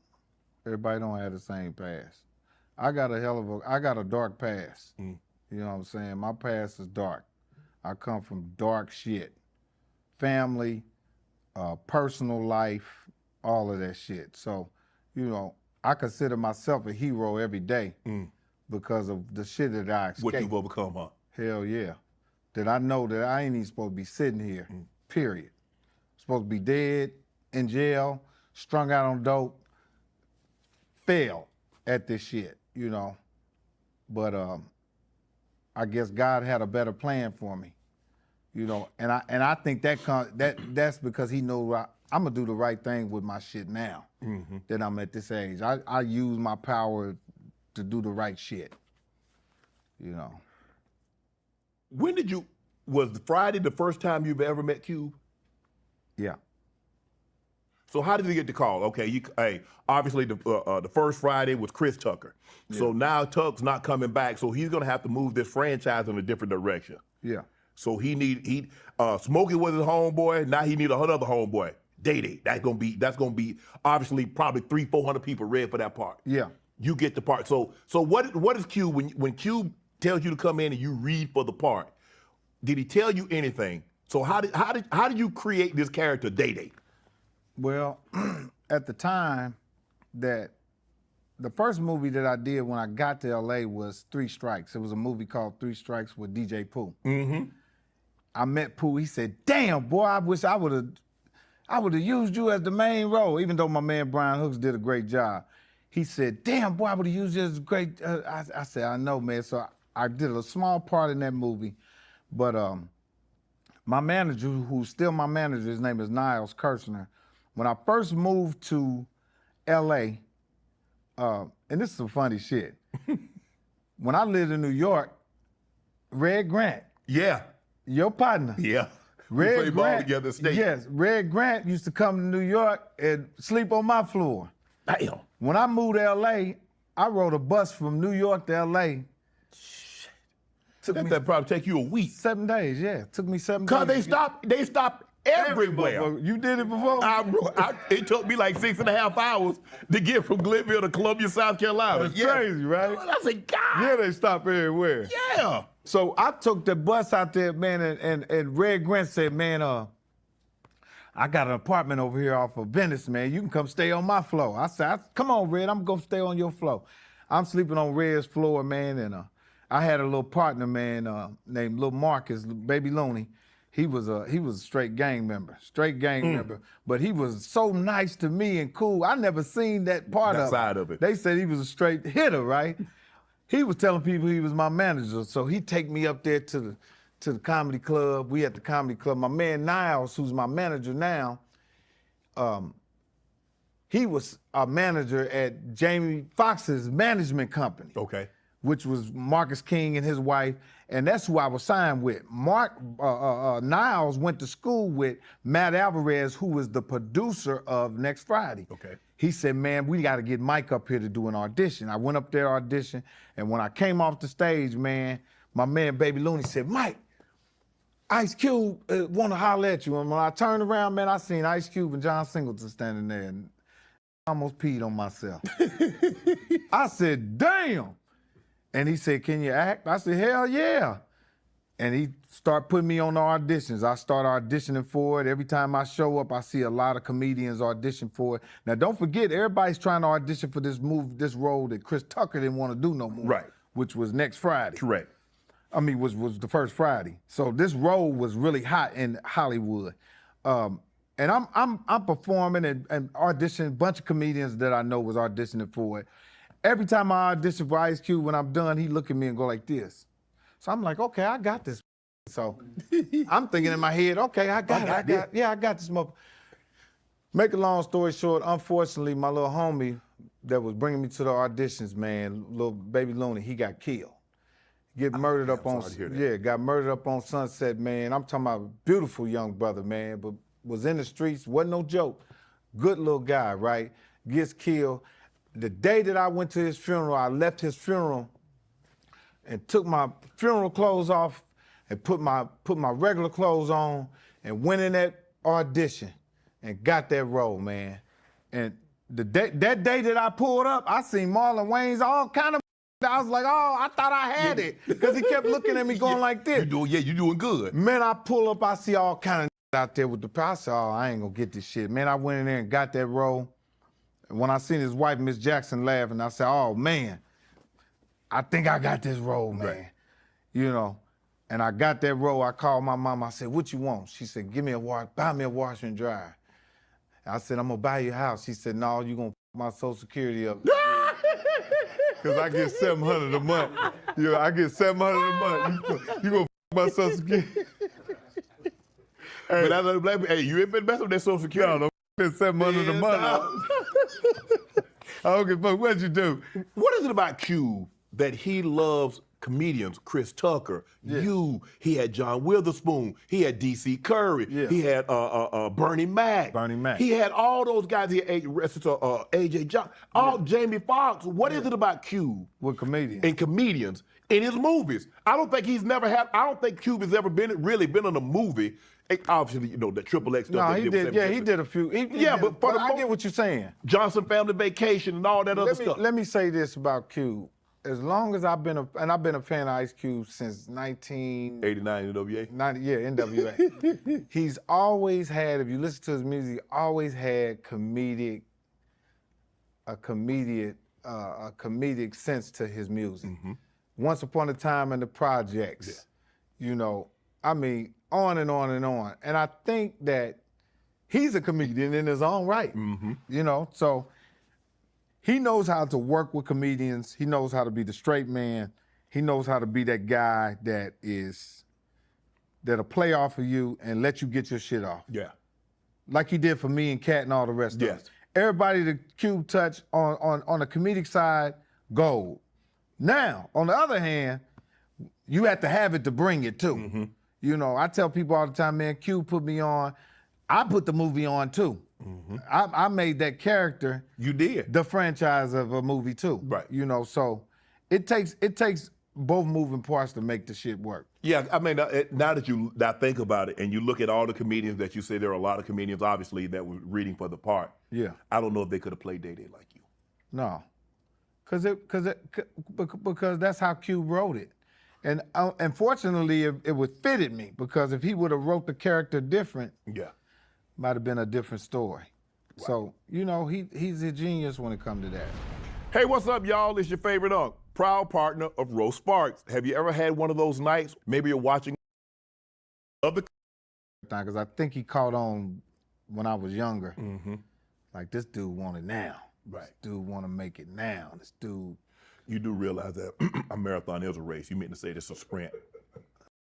Speaker 2: Everybody don't have the same past. I got a dark past. You know what I'm saying? My past is dark. I come from dark shit. Family, personal life, all of that shit. So, you know, I consider myself a hero every day because of the shit that I escaped.
Speaker 3: What you've overcome, huh?
Speaker 2: Hell yeah. That I know that I ain't even supposed to be sitting here, period. Supposed to be dead, in jail, strung out on dope, fail at this shit, you know. But I guess God had a better plan for me, you know. And I think that's because he knows I'm gonna do the right thing with my shit now that I'm at this age. I use my power to do the right shit, you know.
Speaker 3: When was Friday the first time you've ever met Cube?
Speaker 2: Yeah.
Speaker 3: So how did he get the call? Okay, obviously the first Friday was Chris Tucker. Yeah. So now Tuck's not coming back, so he's gonna have to move this franchise in a different direction.
Speaker 2: Yeah.
Speaker 3: So Smokey was his homeboy. Now he need another homeboy, Day. That's gonna be obviously probably 300-400 people read for that part.
Speaker 2: Yeah.
Speaker 3: You get the part. So what is Cube when Cube tells you to come in and you read for the part? Did he tell you anything? So how did you create this character, Day?
Speaker 2: Well, at the time that the first movie that I did when I got to LA was 3 Strikes. It was a movie called 3 Strikes with DJ Pooh. I met Pooh. He said, "Damn, boy, I wish I would have used you as the main role," even though my man Brian Hooks did a great job. He said, "Damn, boy, I would have used you as a great." I said, "I know, man." So I did a small part in that movie, but my manager, who's still my manager, his name is Niles Kirshner. When I first moved to LA, and this is some funny shit. When I lived in New York, Red Grant.
Speaker 3: Yeah.
Speaker 2: Your partner.
Speaker 3: Yeah.
Speaker 2: Red
Speaker 3: we played ball together at State.
Speaker 2: Yes, Red Grant used to come to New York and sleep on my floor.
Speaker 3: Damn.
Speaker 2: When I moved to LA, I rode a bus from New York to LA.
Speaker 3: Shit. That probably take you a week.
Speaker 2: 7 days, yeah. Took me 7 days.
Speaker 3: Cause they stopped everywhere.
Speaker 2: You did it before?
Speaker 3: It took me like 6.5 hours to get from Glenville to Columbia, South Carolina.
Speaker 2: That's crazy, right?
Speaker 3: I said, God.
Speaker 2: Yeah, they stop everywhere.
Speaker 3: Yeah.
Speaker 2: So I took the bus out there, man, and Red Grant said, "Man, I got an apartment over here off of Venice, man. You can come stay on my floor." I said, "Come on, Red, I'm gonna stay on your floor." I'm sleeping on Red's floor, man, and I had a little partner, man, named Lil Marcus, Baby Looney. He was a straight gang member, but he was so nice to me and cool. I never seen that part
Speaker 3: that side of it.
Speaker 2: They said he was a straight hitter, right? He was telling people he was my manager, so he take me up there to the comedy club. We at the comedy club. My man Niles, who's my manager now, he was a manager at Jamie Foxx's management company.
Speaker 3: Okay.
Speaker 2: Which was Marcus King and his wife, and that's who I was signed with. Niles went to school with Matt Alvarez, who was the producer of Next Friday.
Speaker 3: Okay.
Speaker 2: He said, "Man, we got to get Mike up here to do an audition." I went up there audition, and when I came off the stage, man, my man Baby Looney said, "Mike, Ice Cube want to holler at you." And when I turned around, man, I seen Ice Cube and John Singleton standing there, and I almost peed on myself. I said, "Damn." And he said, "Can you act?" I said, "Hell yeah." And he started putting me on the auditions. I start auditioning for it. Every time I show up, I see a lot of comedians audition for it. Now, don't forget, everybody's trying to audition for this role that Chris Tucker didn't want to do no more.
Speaker 3: Right.
Speaker 2: Which was Next Friday.
Speaker 3: Correct.
Speaker 2: I mean, was the first Friday. So this role was really hot in Hollywood. And I'm performing and auditioning. A bunch of comedians that I know was auditioning for it. Every time I audition for Ice Cube, when I'm done, he look at me and go like this. So I'm like, okay, I got this. So I'm thinking in my head, okay, I got this motherfucker. Make a long story short, unfortunately, my little homie that was bringing me to the auditions, man, little Baby Looney, he got killed. Got murdered up on Sunset, man. I'm talking about a beautiful young brother, man, but was in the streets, wasn't no joke. Good little guy, right? Gets killed. The day that I went to his funeral, I left his funeral and took my funeral clothes off and put my regular clothes on and went in that audition and got that role, man. And that day that I pulled up, I seen Marlon Wayans, all kind of. I was like, oh, I thought I had it, because he kept looking at me going like this.
Speaker 3: You doing good.
Speaker 2: Man, I pull up, I see all kind of out there with the power. I said, oh, I ain't gonna get this shit. Man, I went in there and got that role. And when I seen his wife, Miss Jackson, laughing, I said, oh, man, I think I got this role, man.
Speaker 3: Right.
Speaker 2: You know, and I got that role. I called my mom. I said, what you want? She said, buy me a washer and dryer. I said, I'm gonna buy you a house. She said, no, you gonna f my Social Security up. Because I get $700 a month. You know, I get $700 a month. You gonna f my Social Security.
Speaker 3: But I know black people, hey, you ain't been messing with that Social Security.
Speaker 2: No, $700 a month. I don't give a fuck what you do.
Speaker 3: What is it about Cube that he loves comedians? Chris Tucker, he had John Witherspoon, he had DC Curry, he had Bernie Mac. He had all those guys. He had AJ John, Jamie Foxx. What is it about Cube?
Speaker 2: With comedians.
Speaker 3: And comedians in his movies. I don't think Cube has ever really been in a movie. Obviously, you know, the XXX stuff.
Speaker 2: No, he did. Yeah, he did a few. But I get what you're saying.
Speaker 3: Johnson Family Vacation and all that other stuff.
Speaker 2: Let me say this about Cube. As long as I've been a fan of Ice Cube since 1989
Speaker 3: NWA.
Speaker 2: NWA. He's always had, if you listen to his music, he always had a comedic sense to his music. Mm-hmm. Once Upon a Time in the Projects, you know, I mean, on and on and on. And I think that he's a comedian in his own right, you know, so he knows how to work with comedians. He knows how to be the straight man. He knows how to be that guy that'll play off of you and let you get your shit off.
Speaker 3: Yeah.
Speaker 2: Like he did for me and Cat and all the rest of us. Everybody that Cube touched on the comedic side, gold. Now, on the other hand, you have to have it to bring it too. Mm-hmm. You know, I tell people all the time, man, Cube put me on. I put the movie on too. Mm-hmm. I made that character.
Speaker 3: You did.
Speaker 2: The franchise of a movie too.
Speaker 3: Right.
Speaker 2: You know, so it takes both moving parts to make the shit work.
Speaker 3: Yeah, I mean, now that you think about it and you look at all the comedians that you say, there are a lot of comedians, obviously, that were reading for the part. Yeah. I don't know if they could have played Day Day like you.
Speaker 2: No. Because that's how Cube wrote it. And unfortunately, it would fitted me, because if he would have wrote the character different, might have been a different story. Wow. So, you know, he's a genius when it comes to that.
Speaker 3: Hey, what's up, y'all? It's your favorite Unc, proud partner of Roast Sparks. Have you ever had one of those nights? Maybe you're watching other.
Speaker 2: Because I think he caught on when I was younger. Mm-hmm. Like, this dude want it now.
Speaker 3: Right.
Speaker 2: This dude want to make it now. This dude.
Speaker 3: You do realize that a marathon is a race. You meant to say this is a sprint.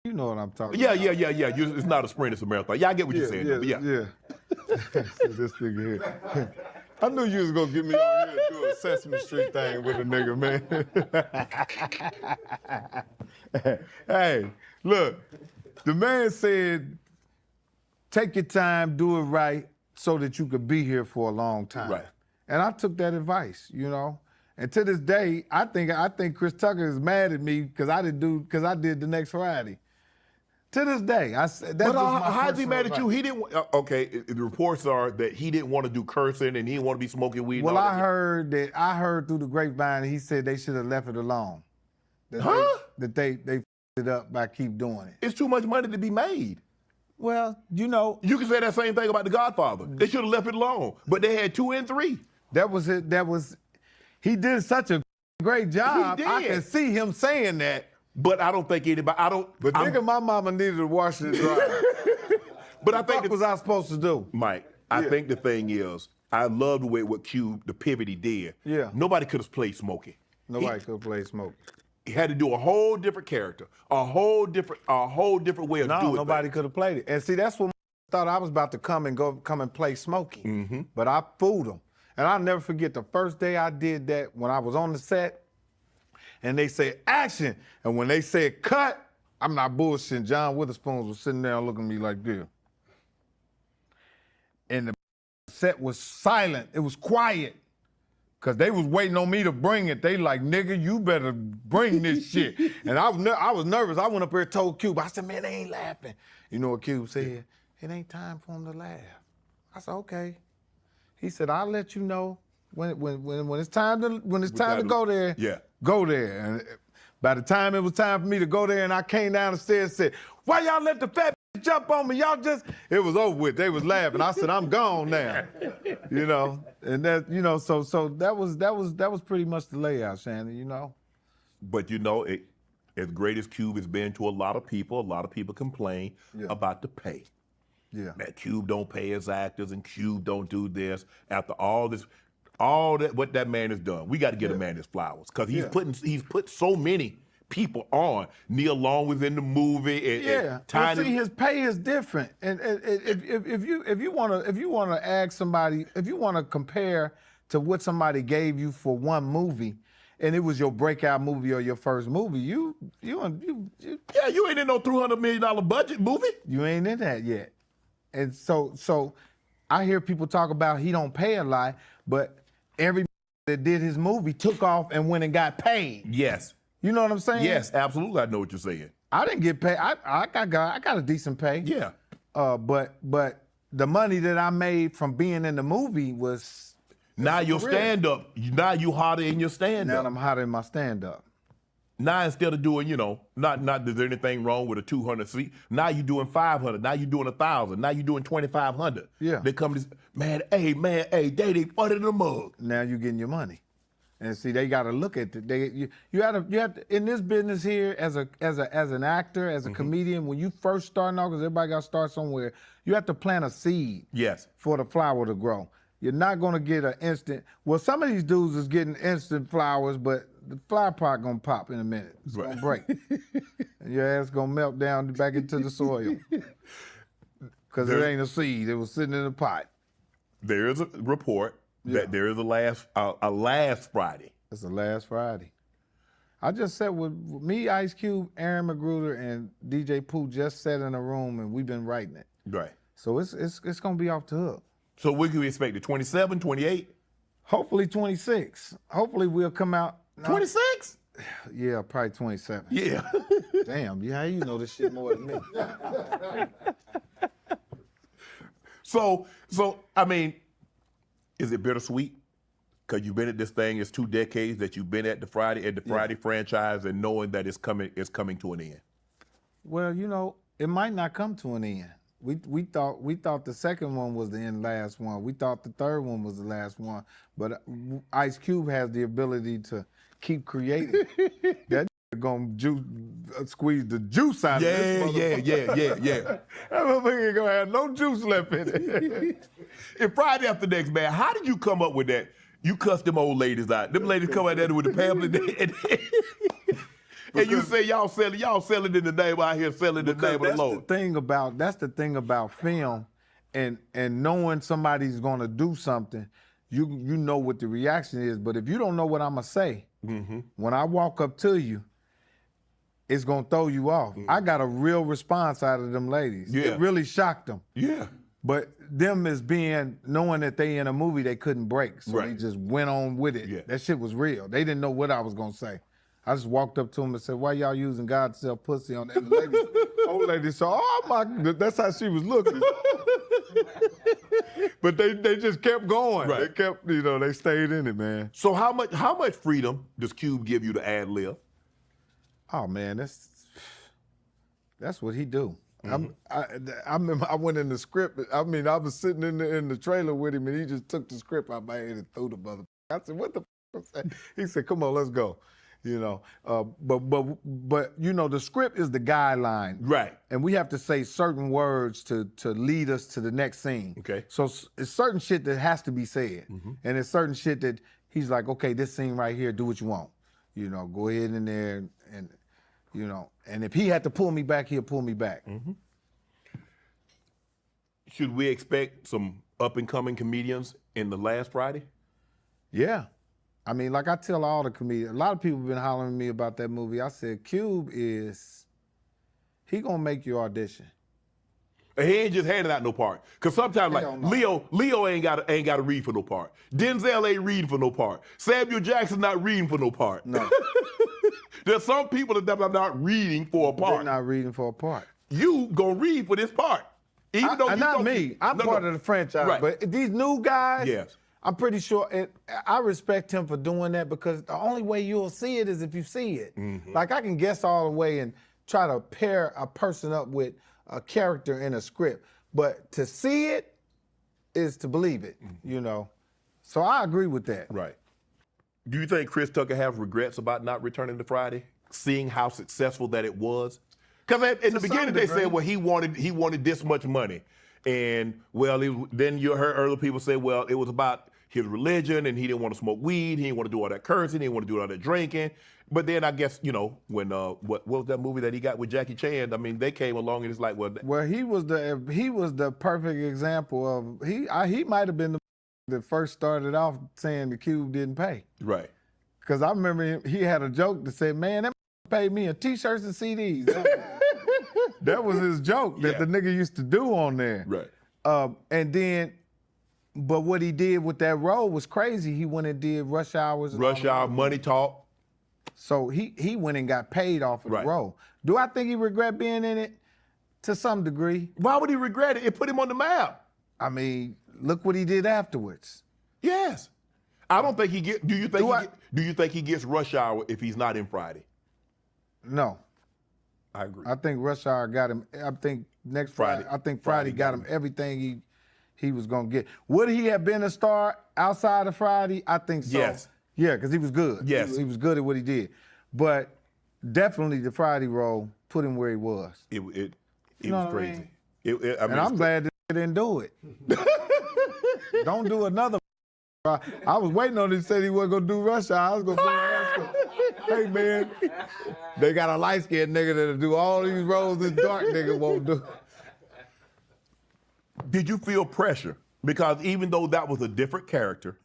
Speaker 2: You know what I'm talking
Speaker 3: about.
Speaker 2: Yeah.
Speaker 3: It's not a sprint, it's a marathon. Yeah, I get what you're saying.
Speaker 2: Yeah. This nigga here. I knew you was going to get me on here and do a Sesame Street thing with a nigga, man. Hey, look, the man said, take your time, do it right, so that you could be here for a long time.
Speaker 3: Right.
Speaker 2: And I took that advice, you know. And to this day, I think Chris Tucker is mad at me because I did the next Friday. To this day, I said that's.
Speaker 3: But how is he mad at you? He didn't. Okay, the reports are that he didn't want to do cursing and he didn't want to be smoking weed.
Speaker 2: Well, I heard through the grapevine he said they should have left it alone. That they f***ed it up by keep doing it.
Speaker 3: It's too much money to be made.
Speaker 2: Well, you know,
Speaker 3: you can say that same thing about The Godfather. They should have left it alone, but they had 2 and 3.
Speaker 2: That was it. He did such a great job. I can see him saying that.
Speaker 3: But I don't think anybody.
Speaker 2: But nigga, my mama needed to wash it dry.
Speaker 3: But I think
Speaker 2: what was I supposed to do,
Speaker 3: Mike? I think the thing is, I love the way what Cube, the pivot he did. Yeah. Nobody could have played Smokey.
Speaker 2: Nobody could have played Smokey.
Speaker 3: He had to do a whole different character, a whole different way of doing it.
Speaker 2: Nobody could have played it. And see, that's what I thought I was about to come and play Smokey. Mm-hmm. But I fooled him. And I'll never forget the first day I did that, when I was on the set and they said action. And when they said cut, I'm not bullshitting. John Witherspoon was sitting there looking at me like this. And the set was silent. It was quiet. Because they was waiting on me to bring it. They like, nigga, you better bring this shit. And I was nervous. I went up there and told Cube. I said, man, they ain't laughing. You know what Cube said? It ain't time for them to laugh. I said, okay. He said, I'll let you know when it's time to go there.
Speaker 3: Yeah.
Speaker 2: Go there. And by the time it was time for me to go there, and I came down the stairs and said, why y'all let the fat bitch jump on me. Y'all just, it was over with. They was laughing. I said, I'm gone now. You know, and that, you know, so that was pretty much the layout, Shannon, you know.
Speaker 3: But you know, as great as Cube has been to a lot of people complain about the pay.
Speaker 2: Yeah.
Speaker 3: That Cube don't pay his actors and Cube don't do this. After all that what that man has done, we got to get a man his flowers because he's put so many people on. Neil Long was in the movie. And
Speaker 2: Well, see, his pay is different. And if you want to ask somebody, if you want to compare to what somebody gave you for one movie, and it was your breakout movie or your first movie, you ain't
Speaker 3: in no $300 million budget movie.
Speaker 2: You ain't in that yet. And so I hear people talk about he don't pay a lot, but every that did his movie took off and went and got paid.
Speaker 3: Yes.
Speaker 2: You know what I'm saying?
Speaker 3: Yes, absolutely. I know what you're saying.
Speaker 2: I didn't get paid. I got a decent pay.
Speaker 3: Yeah.
Speaker 2: But the money that I made from being in the movie was
Speaker 3: now your stand-up. Now you hotter in your stand-up.
Speaker 2: Now I'm hotter in my stand-up.
Speaker 3: Now instead of doing, you know, not there's anything wrong with a 200 seat. Now you're doing 500. Now you're doing 1,000. Now you're doing 2,500.
Speaker 2: Yeah.
Speaker 3: They come to man, hey, they put it in the mug.
Speaker 2: Now you're getting your money. And see, they got to look at it. You have to in this business here as an actor, as a comedian. When you first starting out, because everybody got to start somewhere, you have to plant a seed.
Speaker 3: Yes.
Speaker 2: For the flower to grow. You're not gonna get an instant. Well, some of these dudes is getting instant flowers, but the flower pot gonna pop in a minute. It's gonna break, and your ass gonna melt down back into the soil because it ain't a seed. It was sitting in a pot.
Speaker 3: There is a report that there is a last Friday.
Speaker 2: It's the last Friday. I just sat with me, Ice Cube, Aaron McGruder, and DJ Pooh just sat in a room, and we've been writing it.
Speaker 3: Right.
Speaker 2: So it's gonna be off the hook.
Speaker 3: So what can we expect? The 27, 28?
Speaker 2: Hopefully 26. Hopefully we'll come out.
Speaker 3: 26?
Speaker 2: Yeah, probably 27.
Speaker 3: Yeah.
Speaker 2: Damn, how you know this shit more than me?
Speaker 3: So I mean, is it bittersweet? Because you've been at this thing, it's 2 decades that you've been at the Friday franchise and knowing that it's coming to an end.
Speaker 2: Well, you know, it might not come to an end. We thought the second one was the last one. We thought the third one was the last one. But Ice Cube has the ability to keep creating. That gonna squeeze the juice out of this motherfucker.
Speaker 3: Yeah.
Speaker 2: That motherfucker ain't gonna have no juice left in it.
Speaker 3: And Friday After Next, man, how did you come up with that? You cussed them old ladies out. Them ladies come out there with the pamphlet and you say y'all selling in the name out here, selling in the name of the Lord.
Speaker 2: That's the thing about film, and knowing somebody's gonna do something, you know what the reaction is. But if you don't know what I'm gonna say, when I walk up to you, it's gonna throw you off. I got a real response out of them ladies.
Speaker 3: Yeah.
Speaker 2: It really shocked them.
Speaker 3: Yeah.
Speaker 2: But them as knowing that they in a movie they couldn't break, so they just went on with it.
Speaker 3: Yeah.
Speaker 2: That shit was real. They didn't know what I was gonna say. I just walked up to him and said, "Why y'all using God to sell pussy on that?" And the old lady said, "Oh my," that's how she was looking. But they just kept going.
Speaker 3: Right.
Speaker 2: They kept, they stayed in it, man.
Speaker 3: So how much freedom does Cube give you to ad lib?
Speaker 2: Oh man, that's what he do. I remember I went in the script. I mean, I was sitting in the trailer with him, and he just took the script out my head and threw the mother. I said, "What the f-" was that?" He said, "Come on, let's go." But the script is the guideline,
Speaker 3: Right.
Speaker 2: and we have to say certain words to lead us to the next scene.
Speaker 3: Okay.
Speaker 2: So it's certain shit that has to be said, and it's certain shit that he's like, "Okay, this scene right here, do what you want. Go ahead in there and and if he had to pull me back, he'll pull me back."
Speaker 3: Should we expect some up and coming comedians in the last Friday?
Speaker 2: Yeah. I mean, like I tell all the comedians, a lot of people have been hollering at me about that movie. I said, Cube he gonna make you audition.
Speaker 3: And he ain't just handing out no part. Cause sometimes like Leo ain't gotta read for no part. Denzel ain't reading for no part. Samuel Jackson not reading for no part.
Speaker 2: No.
Speaker 3: There's some people that are not reading for a part.
Speaker 2: They're not reading for a part.
Speaker 3: You gonna read for this part. Even though
Speaker 2: not me. I'm part of the franchise.
Speaker 3: Right.
Speaker 2: But these new guys,
Speaker 3: yes.
Speaker 2: I'm pretty sure, I respect him for doing that because the only way you'll see it is if you see it. Like I can guess all the way and try to pair a person up with a character in a script. But to see it is to believe it, you know. So I agree with that.
Speaker 3: Right. Do you think Chris Tucker has regrets about not returning to Friday, seeing how successful that it was? Because in the beginning they said, well, he wanted this much money, and well, then you heard other people say, well, it was about his religion, and he didn't want to smoke weed, he didn't want to do all that cursing, he didn't want to do all that drinking. But then I guess, you know, when what was that movie that he got with Jackie Chan? I mean, they came along and it's like, well,
Speaker 2: he was the perfect example of he might have been the that first started off saying the Cube didn't pay.
Speaker 3: Right.
Speaker 2: Because I remember he had a joke that said, man, that paid me in T-shirts and CDs. That was his joke that the nigga used to do on there.
Speaker 3: Right.
Speaker 2: And then, but what he did with that role was crazy. He went and did Rush Hours.
Speaker 3: Rush Hour, Money Talk.
Speaker 2: So he went and got paid off of the role. Do I think he regret being in it? To some degree.
Speaker 3: Why would he regret it? It put him on the map.
Speaker 2: I mean, look what he did afterwards.
Speaker 3: Yes. I don't think he get. Do you think he gets Rush Hour if he's not in Friday?
Speaker 2: No.
Speaker 3: I agree.
Speaker 2: I think Rush Hour got him. I think next Friday. I think Friday got him everything he was gonna get. Would he have been a star outside of Friday? I think so.
Speaker 3: Yes.
Speaker 2: Yeah, because he was good.
Speaker 3: Yes.
Speaker 2: He was good at what he did. But definitely the Friday role put him where he was.
Speaker 3: It was crazy.
Speaker 2: And I'm glad that they didn't do it. Don't do another. I was waiting on him to say he wasn't gonna do Rush Hour. I was gonna say, hey man, they got a light-skinned nigga that'll do all these roles this dark nigga won't do.
Speaker 3: Did you feel pressure? Because even though that was a different character,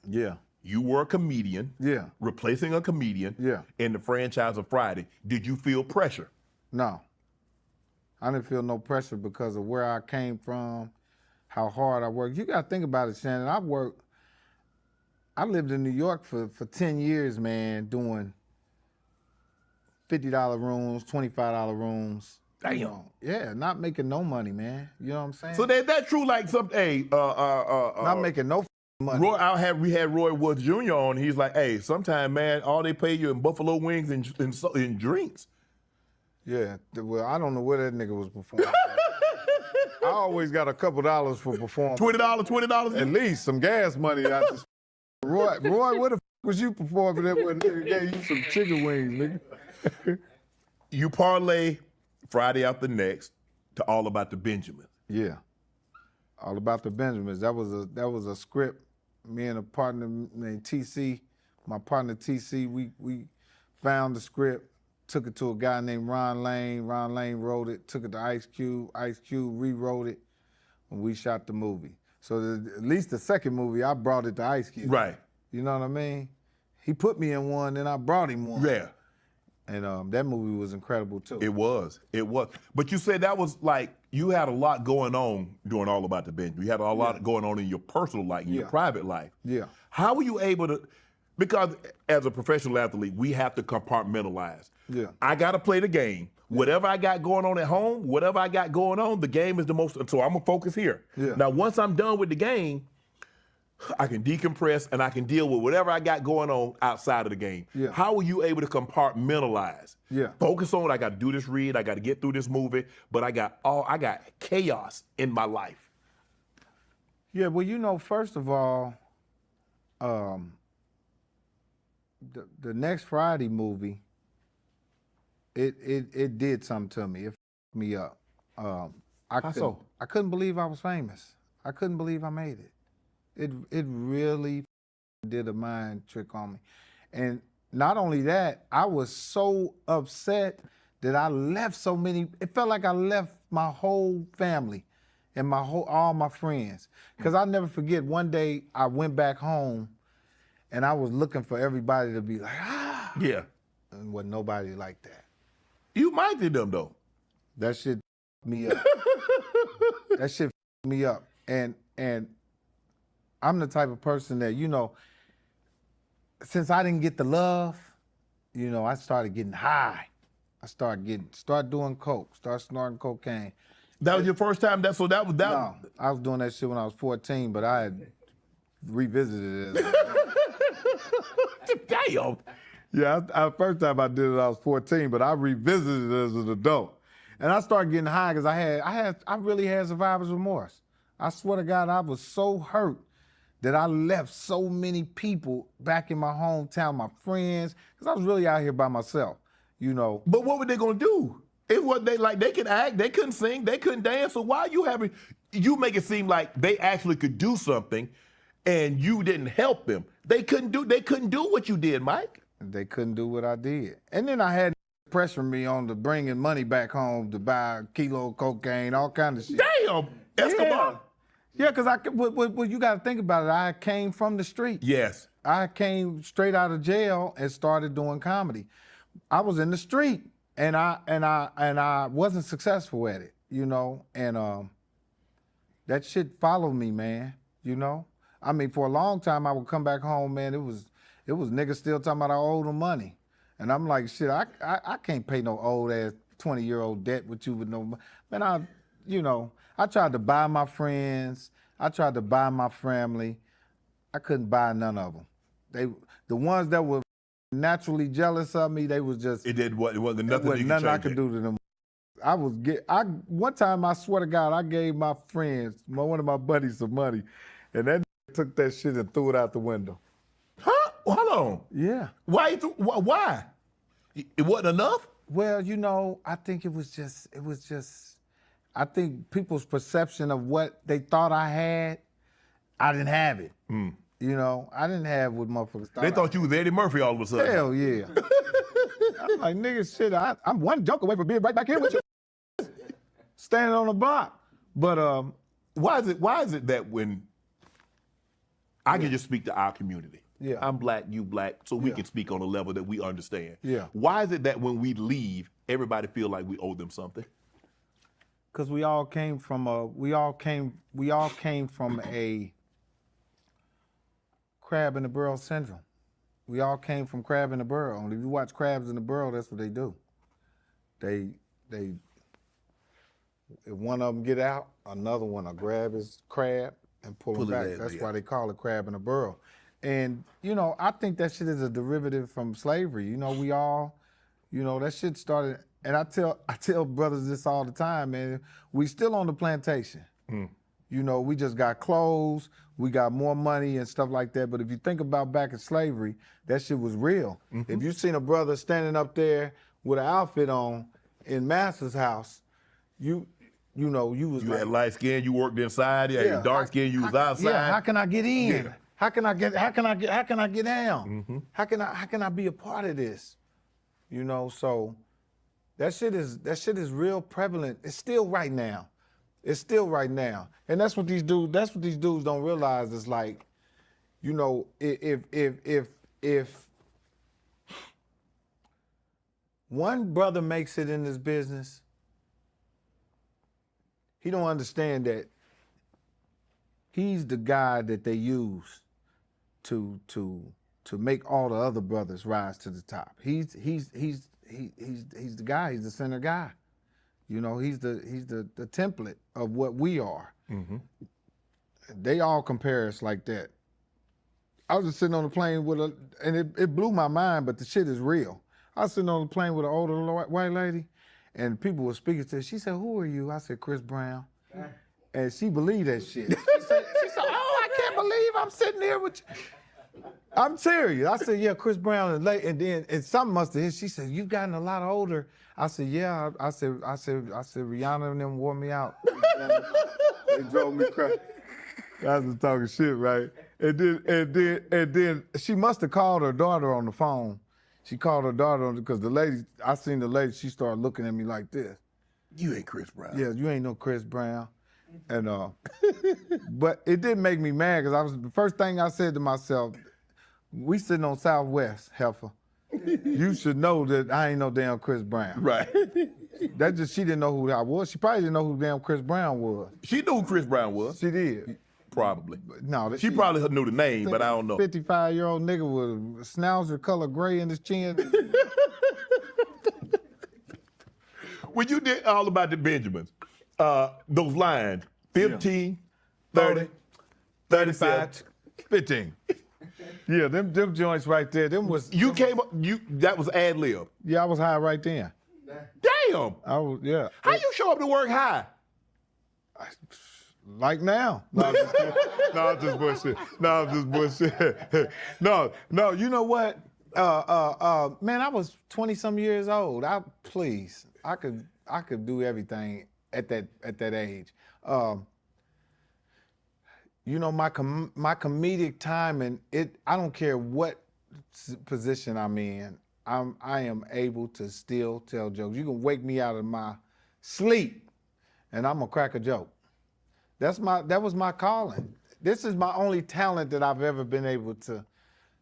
Speaker 3: you were a comedian, replacing a comedian in the franchise of Friday. Did you feel pressure?
Speaker 2: No. I didn't feel no pressure because of where I came from, how hard I worked. You gotta think about it, Shannon. I lived in New York for 10 years, man, doing $50 rooms, $25 rooms.
Speaker 3: Damn.
Speaker 2: You know, yeah, not making no money, man. You know what I'm saying?
Speaker 3: So that true, like some,
Speaker 2: not making no money.
Speaker 3: We had Roy Woods Jr. on. He's like, hey, sometime, man, all they pay you in buffalo wings and drinks.
Speaker 2: Yeah, well, I don't know where that nigga was performing. I always got a couple dollars for performing.
Speaker 3: $20?
Speaker 2: At least some gas money. Roy, where the was you performing at when nigga gave you some chicken wings, nigga?
Speaker 3: You parlay Friday After Next to All About the Benjamins.
Speaker 2: Yeah, All About the Benjamins. That was a script. Me and a partner named TC, my partner TC, we found the script. Took it to a guy named Ron Lane. Ron Lane wrote it. Took it to Ice Cube. Ice Cube rewrote it, and we shot the movie. So at least the second movie, I brought it to Ice Cube.
Speaker 3: Right.
Speaker 2: You know what I mean? He put me in one, then I brought him one.
Speaker 3: Yeah.
Speaker 2: And that movie was incredible too.
Speaker 3: It was. But you said that was like, you had a lot going on during All About the Benjamins. You had a lot going on in your personal life, in your private life.
Speaker 2: Yeah.
Speaker 3: How were you able to, because as a professional athlete, we have to compartmentalize.
Speaker 2: Yeah.
Speaker 3: I got to play the game. Whatever I got going on at home, whatever I got going on, the game is the most, so I'm going to focus here.
Speaker 2: Yeah.
Speaker 3: Now, once I'm done with the game, I can decompress and I can deal with whatever I got going on outside of the game.
Speaker 2: Yeah.
Speaker 3: How were you able to compartmentalize?
Speaker 2: Yeah.
Speaker 3: Focus on, I got to do this read, I got to get through this movie, but I got chaos in my life.
Speaker 2: Yeah, well, you know, first of all, the next Friday movie, it did something to me. It f***ed me up. I couldn't believe I was famous. I couldn't believe I made it. It really did a mind trick on me. And not only that, I was so upset that I left so many, it felt like I left my whole family and all my friends. Because I'll never forget, one day I went back home and I was looking for everybody to be like, ah.
Speaker 3: Yeah.
Speaker 2: And wasn't nobody like that.
Speaker 3: You minded them though.
Speaker 2: That shit me up. That shit me up. And I'm the type of person that, you know, since I didn't get the love, you know, I started getting high. I started doing coke, started snorting cocaine.
Speaker 3: That was your first time? No,
Speaker 2: I was doing that shit when I was 14, but I had revisited it.
Speaker 3: Damn.
Speaker 2: Yeah, first time I did it, I was 14, but I revisited it as an adult. And I started getting high because I really had survivor's remorse. I swear to God, I was so hurt that I left so many people back in my hometown, my friends, because I was really out here by myself, you know.
Speaker 3: But what were they gonna do? It was they could act, they couldn't sing, they couldn't dance. So why you make it seem like they actually could do something and you didn't help them? They couldn't do what you did, Mike.
Speaker 2: They couldn't do what I did. And then I had pressure me on to bringing money back home to buy a kilo of cocaine, all kind of shit.
Speaker 3: Damn, Escobar.
Speaker 2: Yeah, because you got to think about it. I came from the street.
Speaker 3: Yes.
Speaker 2: I came straight out of jail and started doing comedy. I was in the street, and I wasn't successful at it, you know. And that shit followed me, man. You know. I mean, for a long time, I would come back home, man. It was niggas still talking about I owed them money, and I'm like, shit, I can't pay no old ass 20-year-old debt with you with no, man. I tried to buy my friends. I tried to buy my family. I couldn't buy none of them. The ones that were naturally jealous of me, they was just.
Speaker 3: It wasn't nothing
Speaker 2: I could do to them. One time, I swear to God, I gave my friends, one of my buddies, some money, and that took that shit and threw it out the window.
Speaker 3: Huh? Well, hold on.
Speaker 2: Yeah.
Speaker 3: Why? Why? It wasn't enough?
Speaker 2: Well, you know, I think it was just. I think people's perception of what they thought I had, I didn't have it. You know, I didn't have what motherfuckers thought.
Speaker 3: They thought you was Eddie Murphy all of a sudden.
Speaker 2: Hell yeah. I'm like, nigga, shit, I'm one joke away from being right back here with you. Standing on the block. But
Speaker 3: why is it that when I can just speak to our community.
Speaker 2: Yeah.
Speaker 3: I'm black, you black, so we can speak on a level that we understand.
Speaker 2: Yeah.
Speaker 3: Why is it that when we leave, everybody feel like we owe them something?
Speaker 2: Because we all came from a crab in the barrel syndrome. We all came from crab in the barrel. And if you watch crabs in the barrel, that's what they do. If one of them get out, another one will grab his crab and pull him back. That's why they call it crab in the barrel. And, you know, I think that shit is a derivative from slavery. You know, we all, you know, that shit started, and I tell brothers this all the time, man. We still on the plantation. You know, we just got clothes, we got more money and stuff like that. But if you think about back in slavery, that shit was real. If you seen a brother standing up there with an outfit on in Master's house, you know, you was
Speaker 3: You
Speaker 2: like,
Speaker 3: had light skin, you worked inside, you had dark skin, you was outside.
Speaker 2: Yeah, how can I get in?
Speaker 3: Yeah.
Speaker 2: How can I get down? How can I be a part of this? You know, so that shit is real prevalent. It's still right now. And that's what these dudes don't realize. Is like, you know, if one brother makes it in this business, he don't understand that he's the guy that they use to make all the other brothers rise to the top. He's the guy. He's the center guy. You know, he's the template of what we are. They all compare us like that. I was just sitting on the plane and it blew my mind, but the shit is real. I was sitting on the plane with an older white lady, and people were speaking to her. She said, "Who are you?" I said, "Chris Brown." And she believed that shit. She said, "Oh, I can't believe I'm sitting here with you." I'm serious. I said, "Yeah, Chris Brown." And something must have hit. She said, "You've gotten a lot older." I said, "Yeah." I said, Rihanna and them wore me out. They drove me crazy. I was talking shit, right? And then she must have called her daughter on the phone. She called her daughter because I seen the lady, she started looking at me like this.
Speaker 3: You ain't Chris Brown.
Speaker 2: Yeah, you ain't no Chris Brown. And but it didn't make me mad because the first thing I said to myself, we sitting on Southwest, heifer. You should know that I ain't no damn Chris Brown.
Speaker 3: Right.
Speaker 2: She didn't know who I was. She probably didn't know who damn Chris Brown was.
Speaker 3: She knew who Chris Brown was.
Speaker 2: She did.
Speaker 3: Probably.
Speaker 2: No,
Speaker 3: she probably knew the name, but I don't know.
Speaker 2: 55-year-old nigga with a schnauzer color gray in his chin.
Speaker 3: When you did All About the Benjamins, those lines, 15, 30, 35,
Speaker 2: 15. Yeah, them joints right there, them was...
Speaker 3: That was ad lib.
Speaker 2: Yeah, I was high right then.
Speaker 3: Damn.
Speaker 2: Yeah.
Speaker 3: How you show up to work high?
Speaker 2: Like now. No, I'm just kidding. No, I'm just bullshit. No, I'm just bullshit. No, you know what? Man, I was 20-some years old. I could do everything at that age. You know, my comedic timing, I don't care what position I'm in, I am able to still tell jokes. You can wake me out of my sleep and I'm gonna crack a joke. That was my calling. This is my only talent that I've ever been able to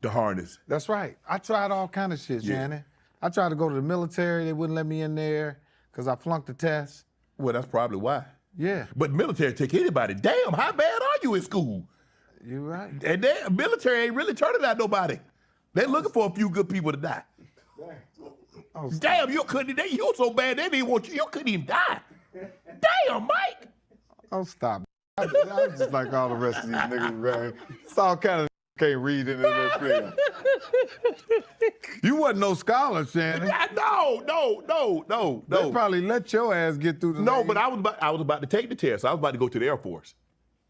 Speaker 3: harness.
Speaker 2: That's right. I tried all kind of shit, Shannon. I tried to go to the military. They wouldn't let me in there because I flunked the test.
Speaker 3: Well, that's probably why.
Speaker 2: Yeah.
Speaker 3: But military take anybody. Damn, how bad are you in school?
Speaker 2: You right.
Speaker 3: And military ain't really turning out nobody. They looking for a few good people to die.
Speaker 2: Oh,
Speaker 3: Damn, you were so bad they didn't want you. You couldn't even die. Damn, Mike.
Speaker 2: Oh, stop. I just like all the rest of these niggas, man. It's all kind of can't read into this thing. You wasn't no scholar, Shannon.
Speaker 3: No.
Speaker 2: They probably let your ass get through the
Speaker 3: No, but I was about to take the test. I was about to go to the Air Force.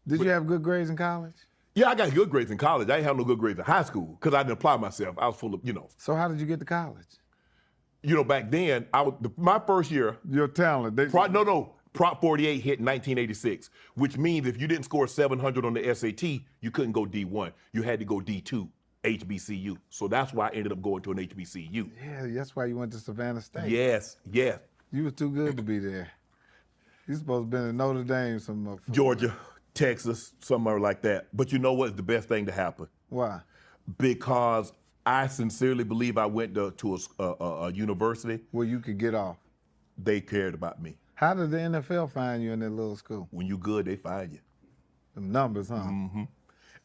Speaker 2: Did you have good grades in college?
Speaker 3: Yeah, I got good grades in college. I didn't have no good grades in high school because I didn't apply myself. I was full of,
Speaker 2: So how did you get to college?
Speaker 3: Back then, my first year.
Speaker 2: Your talent.
Speaker 3: Prop 48 hit in 1986, which means if you didn't score 700 on the SAT, you couldn't go D1. You had to go D2, HBCU. So that's why I ended up going to an HBCU.
Speaker 2: Yeah, that's why you went to Savannah State.
Speaker 3: Yes.
Speaker 2: You was too good to be there. You supposed to been in Notre Dame, some motherfucker.
Speaker 3: Georgia, Texas, somewhere like that. But you know what's the best thing to happen?
Speaker 2: Why?
Speaker 3: Because I sincerely believe I went to a university
Speaker 2: where you could get off.
Speaker 3: They cared about me.
Speaker 2: How did the NFL find you in that little school?
Speaker 3: When you good, they find you.
Speaker 2: Them numbers, huh?
Speaker 3: Mm-hmm.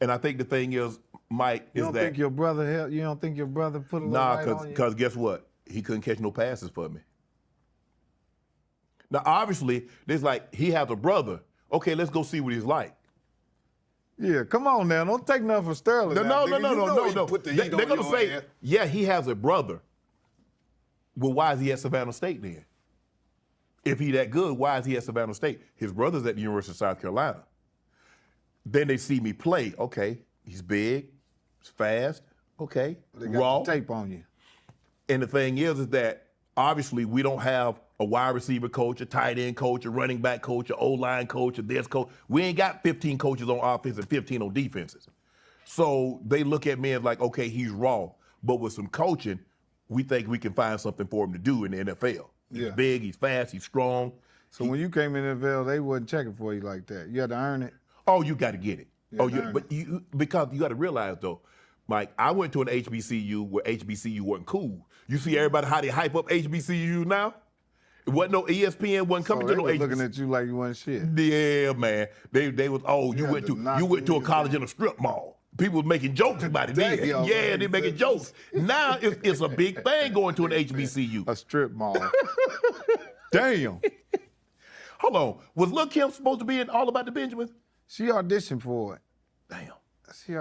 Speaker 3: And I think the thing is, Mike,
Speaker 2: you don't think your brother put a little light on you?
Speaker 3: Because guess what? He couldn't catch no passes for me. Now, obviously, there's like, he has a brother. Okay, let's go see what he's like.
Speaker 2: Yeah, come on now. Don't take nothing for Sterling.
Speaker 3: No.
Speaker 2: They're
Speaker 3: going to say, yeah, he has a brother. Well, why is he at Savannah State then? If he that good, why is he at Savannah State? His brother's at the University of South Carolina. Then they see me play. Okay, he's big, he's fast. Okay,
Speaker 2: they got
Speaker 3: raw.
Speaker 2: The tape on you.
Speaker 3: And the thing is that obviously we don't have a wide receiver coach, a tight end coach, a running back coach, an O-line coach, a this coach. We ain't got 15 coaches on offense and 15 on defenses. So they look at me as like, okay, he's raw. But with some coaching, we think we can find something for him to do in the NFL. He's big, he's fast, he's strong.
Speaker 2: So when you came in the NFL, they wasn't checking for you like that. You had to earn it.
Speaker 3: Oh, you got to get it. Because you got to realize though, Mike, I went to an HBCU where HBCU wasn't cool. You see everybody how they hype up HBCU now? It wasn't no ESPN, wasn't coming to no HBCU.
Speaker 2: Looking at you like you wasn't shit.
Speaker 3: Yeah, man. They was you went to a college in a strip mall. People was making jokes about it then. Yeah, they making jokes. Now it's a big thing going to an HBCU.
Speaker 2: A strip mall. Damn.
Speaker 3: Hold on. Was Lil' Kim supposed to be in All About the Benjamins?
Speaker 2: She auditioned for it.
Speaker 3: Damn.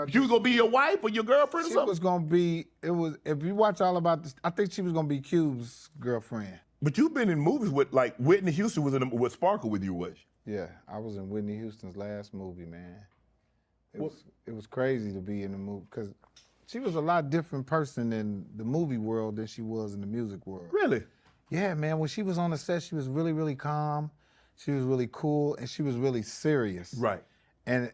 Speaker 2: She was
Speaker 3: gonna be your wife or your girlfriend or something?
Speaker 2: She was gonna be. If you watch All About this, I think she was gonna be Cube's girlfriend.
Speaker 3: But you've been in movies with like Whitney Houston was with Sparkle with you, was she?
Speaker 2: Yeah, I was in Whitney Houston's last movie, man. It was crazy to be in the movie because she was a lot different person in the movie world than she was in the music world.
Speaker 3: Really?
Speaker 2: Yeah, man. When she was on the set, she was really, really calm. She was really cool, and she was really serious.
Speaker 3: Right.
Speaker 2: And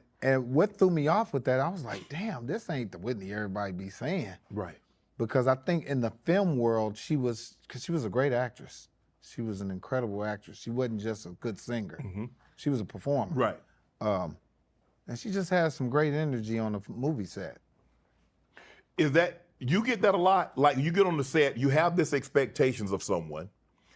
Speaker 2: what threw me off with that, I was like, damn, this ain't the Whitney everybody be saying.
Speaker 3: Right.
Speaker 2: Because I think in the film world, she was a great actress. She was an incredible actress. She wasn't just a good singer. Mm-hmm. She was a performer.
Speaker 3: Right.
Speaker 2: And she just has some great energy on the movie set.
Speaker 3: Is that, you get that a lot? Like you get on the set, you have this expectations of someone,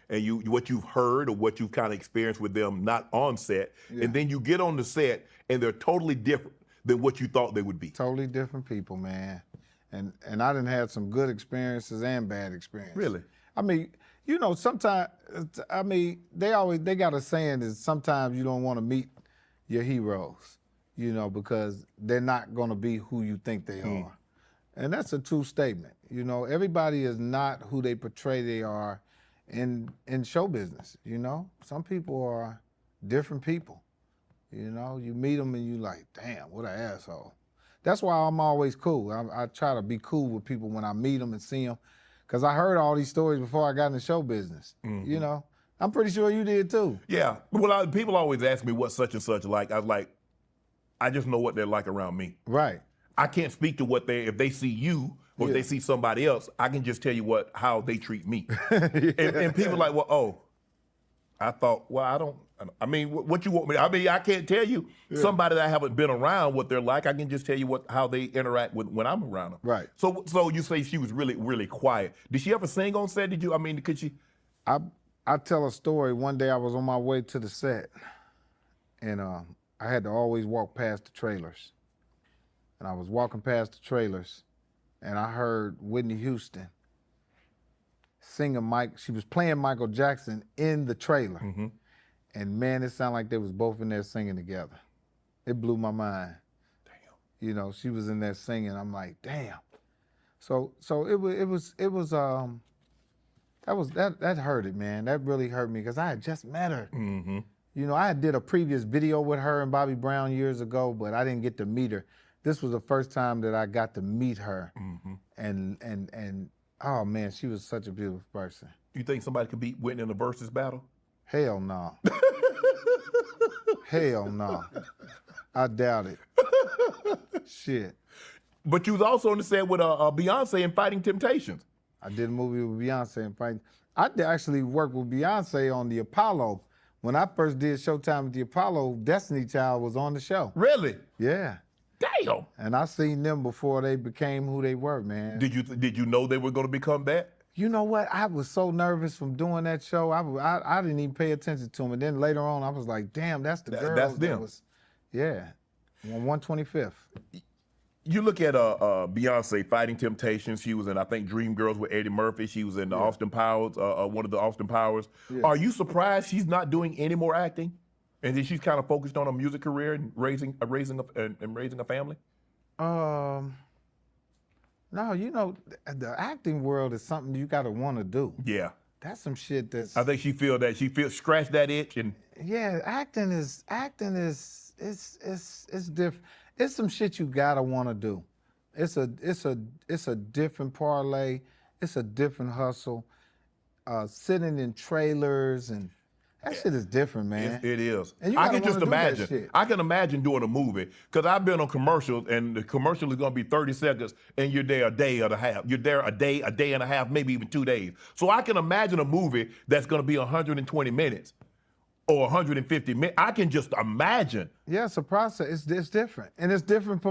Speaker 3: and what you've heard or what you've kind of experienced with them not on set, and then you get on the set and they're totally different than what you thought they would be.
Speaker 2: Totally different people, man. And I done had some good experiences and bad experiences.
Speaker 3: Really?
Speaker 2: I mean, sometimes, they got a saying is sometimes you don't want to meet your heroes, because they're not going to be who you think they are. And that's a true statement. Everybody is not who they portray they are in show business, you know? Some people are different people, you know? You meet them and you like, damn, what an asshole. That's why I'm always cool. I try to be cool with people when I meet them and see them, because I heard all these stories before I got in the show business, you know? I'm pretty sure you did too.
Speaker 3: Yeah. Well, people always ask me what's such and such like. I was like, I just know what they're like around me.
Speaker 2: Right.
Speaker 3: I can't speak to what if they see you or if they see somebody else, I can just tell you how they treat me. and people are like, well, oh, I thought, well, I mean, what you want me? I mean, I can't tell you somebody that I haven't been around what they're like. I can just tell you how they interact with when I'm around them.
Speaker 2: Right.
Speaker 3: So you say she was really, really quiet. Did she ever sing on set? Could she?
Speaker 2: I tell a story. One day I was on my way to the set, and I had to always walk past the trailers. And I was walking past the trailers, and I heard Whitney Houston singing she was playing Michael Jackson in the trailer. And man, it sounded like they was both in there singing together. It blew my mind. Damn. You know, she was in there singing. I'm like, damn. So that hurt it, man. That really hurt me because I had just met her. You know, I had did a previous video with her and Bobby Brown years ago, but I didn't get to meet her. This was the first time that I got to meet her. And oh man, she was such a beautiful person.
Speaker 3: You think somebody could beat Whitney in a versus battle?
Speaker 2: Hell no. Hell no. I doubt it. Shit.
Speaker 3: But you was also on the set with Beyonce in Fighting Temptations.
Speaker 2: I did a movie with Beyonce and Fighting. I did actually work with Beyonce on the Apollo. When I first did Showtime at the Apollo, Destiny Child was on the show.
Speaker 3: Really?
Speaker 2: Yeah.
Speaker 3: Damn.
Speaker 2: And I seen them before they became who they were, man.
Speaker 3: Did you know they were going to become that?
Speaker 2: You know what? I was so nervous from doing that show. I didn't even pay attention to them. And then later on, I was like, damn, that's the girl.
Speaker 3: That's them.
Speaker 2: Yeah. On 125th.
Speaker 3: You look at Beyonce Fighting Temptations. She was in, I think, Dreamgirls with Eddie Murphy. She was in the Austin Powers, one of the Austin Powers. Yeah. Are you surprised she's not doing any more acting? And then she's kind of focused on a music career and raising a family?
Speaker 2: No, you know, the acting world is something you gotta want to do.
Speaker 3: Yeah.
Speaker 2: That's some shit that's.
Speaker 3: I think she scratch that itch and.
Speaker 2: Yeah, acting is it's different. It's some shit you gotta want to do. It's a different parlay. It's a different hustle. Sitting in trailers and that shit is different, man.
Speaker 3: It is.
Speaker 2: And
Speaker 3: I can just imagine. I can imagine doing a movie because I've been on commercials and the commercial is going to be 30 seconds and you're there a day and a half. You're there a day and a half, maybe even 2 days. So I can imagine a movie that's going to be 120 minutes or 150 minutes. I can just imagine.
Speaker 2: Yeah, it's a process. It's different, and it's different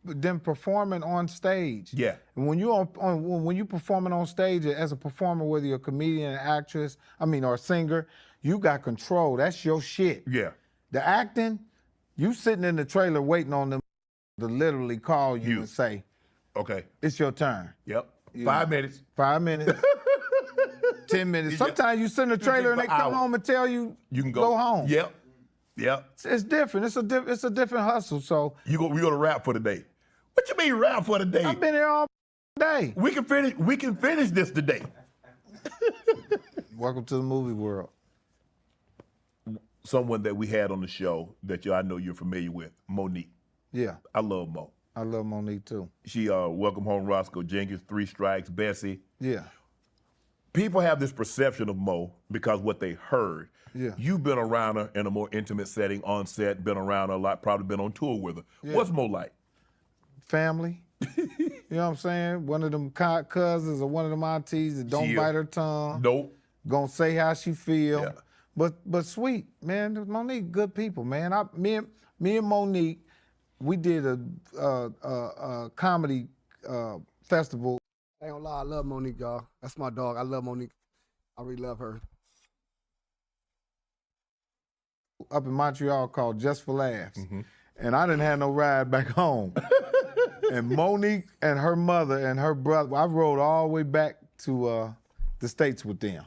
Speaker 2: than performing on stage.
Speaker 3: Yeah.
Speaker 2: And when you performing on stage as a performer, whether you're a comedian, an actress, or a singer, you got control. That's your shit.
Speaker 3: Yeah.
Speaker 2: The acting, you sitting in the trailer waiting on them to literally call you and say,
Speaker 3: okay,
Speaker 2: it's your turn.
Speaker 3: Yep. 5 minutes.
Speaker 2: 5 minutes. 10 minutes. Sometimes you sit in the trailer and they come home and tell you can go home.
Speaker 3: Yep. Yep.
Speaker 2: It's different. It's a different hustle. So
Speaker 3: we gonna rap for the day. What you mean rap for the day?
Speaker 2: I've been here all day.
Speaker 3: We can finish this today.
Speaker 2: Welcome to the movie world.
Speaker 3: Someone that we had on the show that I know you're familiar with, Monique.
Speaker 2: Yeah.
Speaker 3: I love Mo.
Speaker 2: I love Monique too.
Speaker 3: She Welcome Home Roscoe Jenkins, Three Strikes, Bessie.
Speaker 2: Yeah.
Speaker 3: People have this perception of Mo because what they heard.
Speaker 2: Yeah.
Speaker 3: You've been around her in a more intimate setting on set, been around her a lot, probably been on tour with her. Yeah. What's Mo like?
Speaker 2: Family. You know what I'm saying? One of them cousins or one of them aunties that don't bite her tongue.
Speaker 3: Nope.
Speaker 2: Gonna say how she feel.
Speaker 3: Yeah.
Speaker 2: But sweet, man. Monique, good people, man. Me and Monique, we did a comedy festival.
Speaker 1: I ain't gonna lie, I love Monique, y'all. That's my dog. I love Monique. I really love her.
Speaker 2: Up in Montreal called Just for Laughs. Mm-hmm. And I didn't have no ride back home. And Monique and her mother and her brother, I rode all the way back to the States with them.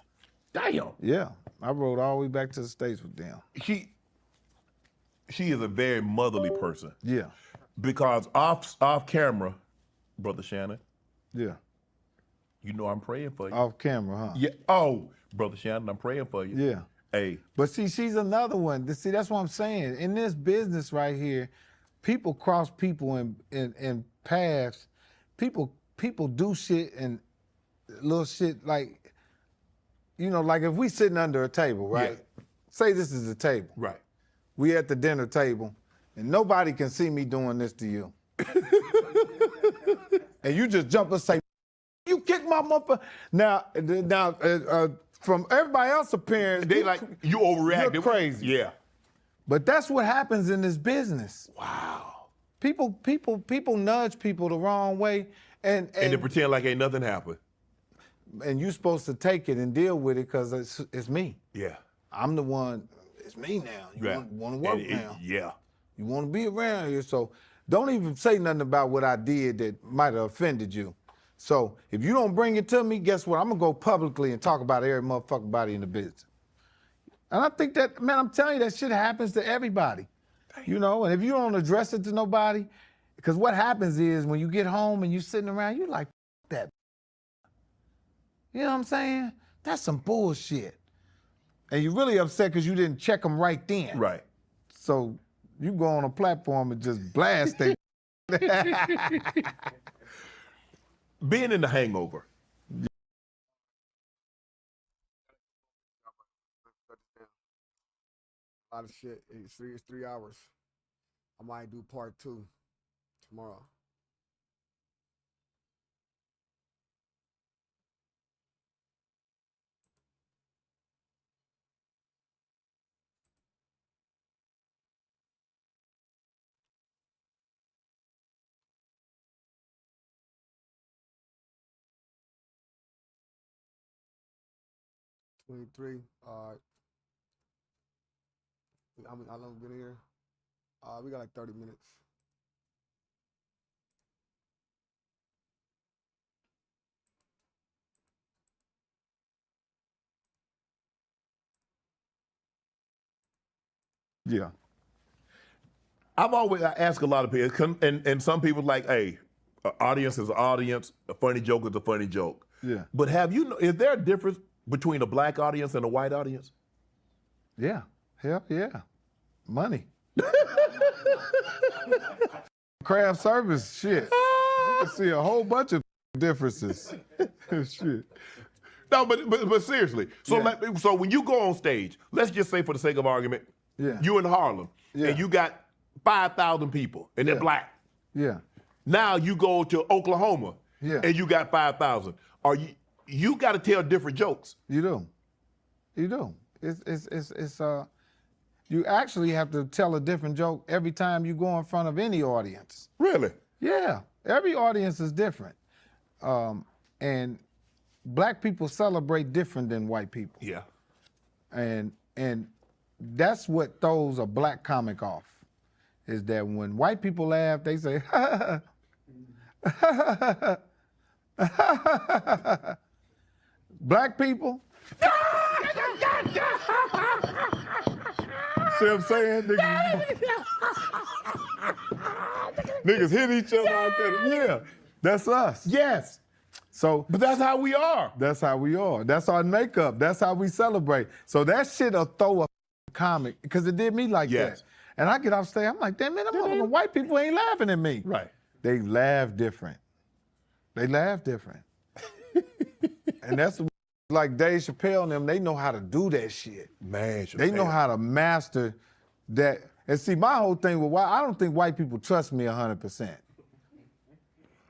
Speaker 3: Damn.
Speaker 2: Yeah, I rode all the way back to the States with them.
Speaker 3: She is a very motherly person.
Speaker 2: Yeah.
Speaker 3: Because off camera, Brother Shannon.
Speaker 2: Yeah.
Speaker 3: You know I'm praying for you.
Speaker 2: Off camera, huh?
Speaker 3: Yeah. Oh, Brother Shannon, I'm praying for you.
Speaker 2: Yeah.
Speaker 3: Hey.
Speaker 2: But see, she's another one. See, that's what I'm saying. In this business right here, people cross people in paths. People do shit and little shit like, you know, like if we sitting under a table, right?
Speaker 3: Yeah.
Speaker 2: Say this is a table.
Speaker 3: Right.
Speaker 2: We at the dinner table, and nobody can see me doing this to you. And you just jump and say, you kick my mother. Now, from everybody else's appearance,
Speaker 3: They like, you overreacted.
Speaker 2: You're crazy.
Speaker 3: Yeah.
Speaker 2: But that's what happens in this business.
Speaker 3: Wow.
Speaker 2: People nudge people the wrong way, and
Speaker 3: they pretend like ain't nothing happened.
Speaker 2: And you're supposed to take it and deal with it because it's me.
Speaker 3: Yeah.
Speaker 2: I'm the one. It's me now. You want to work now.
Speaker 3: Yeah.
Speaker 2: You want to be around here. So don't even say nothing about what I did that might have offended you. So if you don't bring it to me, guess what? I'm going to go publicly and talk about every motherfucking body in the business. And I think that, man, I'm telling you, that shit happens to everybody. You know, and if you don't address it to nobody, because what happens is when you get home and you sitting around, you're like, that. You know what I'm saying? That's some bullshit. And you're really upset because you didn't check them right then.
Speaker 3: Right.
Speaker 2: So you go on a platform and just blast it.
Speaker 3: Being in The Hangover.
Speaker 1: A lot of shit. It's 3 hours. I might do part 2 tomorrow. $23. All right. How long we been here? We got like 30 minutes.
Speaker 2: Yeah.
Speaker 3: I ask a lot of people, and some people like, hey, an audience is an audience, a funny joke is a funny joke.
Speaker 2: Yeah.
Speaker 3: But is there a difference between a black audience and a white audience?
Speaker 2: Yeah. Hell yeah. Money. Craft service, shit. You can see a whole bunch of differences. Shit.
Speaker 3: No, but seriously. So so when you go on stage, let's just say for the sake of argument, you in Harlem and you got 5,000 people and they're black.
Speaker 2: Yeah.
Speaker 3: Now you go to Oklahoma and you got 5,000. You got to tell different jokes.
Speaker 2: You do. You actually have to tell a different joke every time you go in front of any audience.
Speaker 3: Really?
Speaker 2: Yeah. Every audience is different. And black people celebrate different than white people.
Speaker 3: Yeah.
Speaker 2: And that's what throws a black comic off, is that when white people laugh, they say, ha, ha, ha, ha, ha, ha. Black people, see what I'm saying? Niggas hit each other out there. Yeah, that's us.
Speaker 3: Yes.
Speaker 2: So,
Speaker 3: but that's how we are.
Speaker 2: That's how we are. That's our makeup. That's how we celebrate. So that shit'll throw a comic, because it did me like that. And I get off stage, I'm like, damn, man, them white people ain't laughing at me.
Speaker 3: Right.
Speaker 2: They laugh different. And that's like Dave Chappelle and them, they know how to do that shit.
Speaker 3: Man, Chappelle.
Speaker 2: They know how to master that. And see, my whole thing with I don't think white people trust me 100%.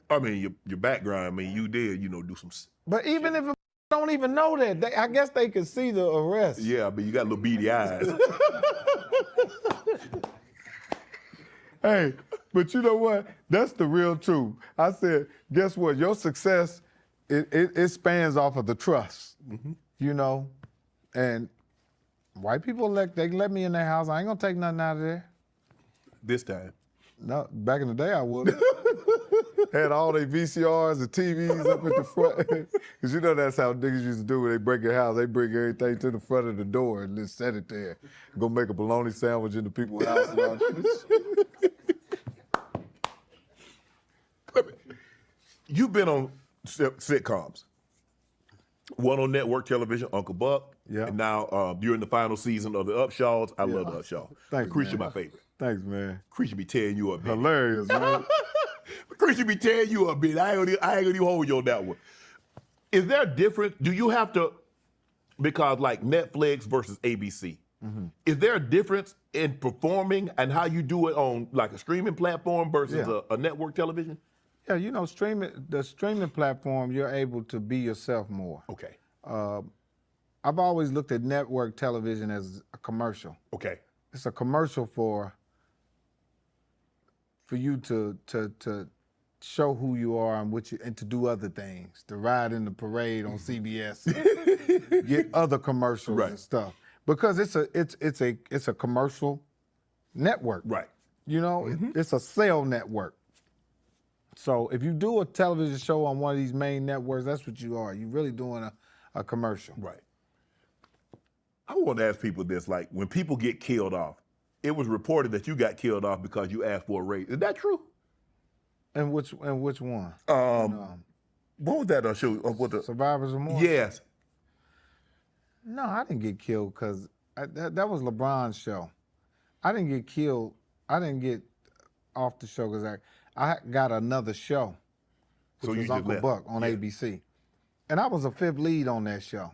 Speaker 3: I mean, your background, I mean, you did, do some.
Speaker 2: But even if don't even know that, I guess they can see the arrest.
Speaker 3: Yeah, but you got little beady eyes.
Speaker 2: Hey, but you know what? That's the real truth. I said, guess what? Your success, it spans off of the trust, and white people, they let me in their house. I ain't gonna take nothing out of there.
Speaker 3: This time.
Speaker 2: No, back in the day I would. Had all their VCRs and TVs up at the front. Because that's how niggas used to do when they break your house. They bring everything to the front of the door and just set it there. Go make a bologna sandwich in the people's house and all that.
Speaker 3: You've been on sitcoms. One on network television, Uncle Buck.
Speaker 2: Yeah.
Speaker 3: And now during the final season of the Upshaws, I love the Upshaw.
Speaker 2: Thanks,
Speaker 3: Creature,
Speaker 2: man.
Speaker 3: my favorite.
Speaker 2: Thanks, man.
Speaker 3: Creature be tearing you up, man.
Speaker 2: Hilarious, man.
Speaker 3: Creature be tearing you up, man. I ain't gonna even hold you on that one. Is there a difference? Do you have to, because like Netflix versus ABC, is there a difference in performing and how you do it on like a streaming platform versus a network television?
Speaker 2: Yeah, you know, the streaming platform, you're able to be yourself more.
Speaker 3: Okay.
Speaker 2: I've always looked at network television as a commercial.
Speaker 3: Okay.
Speaker 2: It's a commercial for you to show who you are and to do other things, to ride in the parade on CBS, get other commercials and stuff. Because it's a commercial network.
Speaker 3: Right.
Speaker 2: You know, it's a sale network. So if you do a television show on one of these main networks, that's what you are. You're really doing a commercial.
Speaker 3: Right. I want to ask people this, like when people get killed off, it was reported that you got killed off because you asked for a raise. Is that true?
Speaker 2: And which one?
Speaker 3: What was that show? What the
Speaker 2: Survivors Remorse?
Speaker 3: Yes.
Speaker 2: No, I didn't get killed because that was LeBron's show. I didn't get killed. I didn't get off the show because I got another show, which was Uncle Buck on ABC. And I was a fifth lead on that show.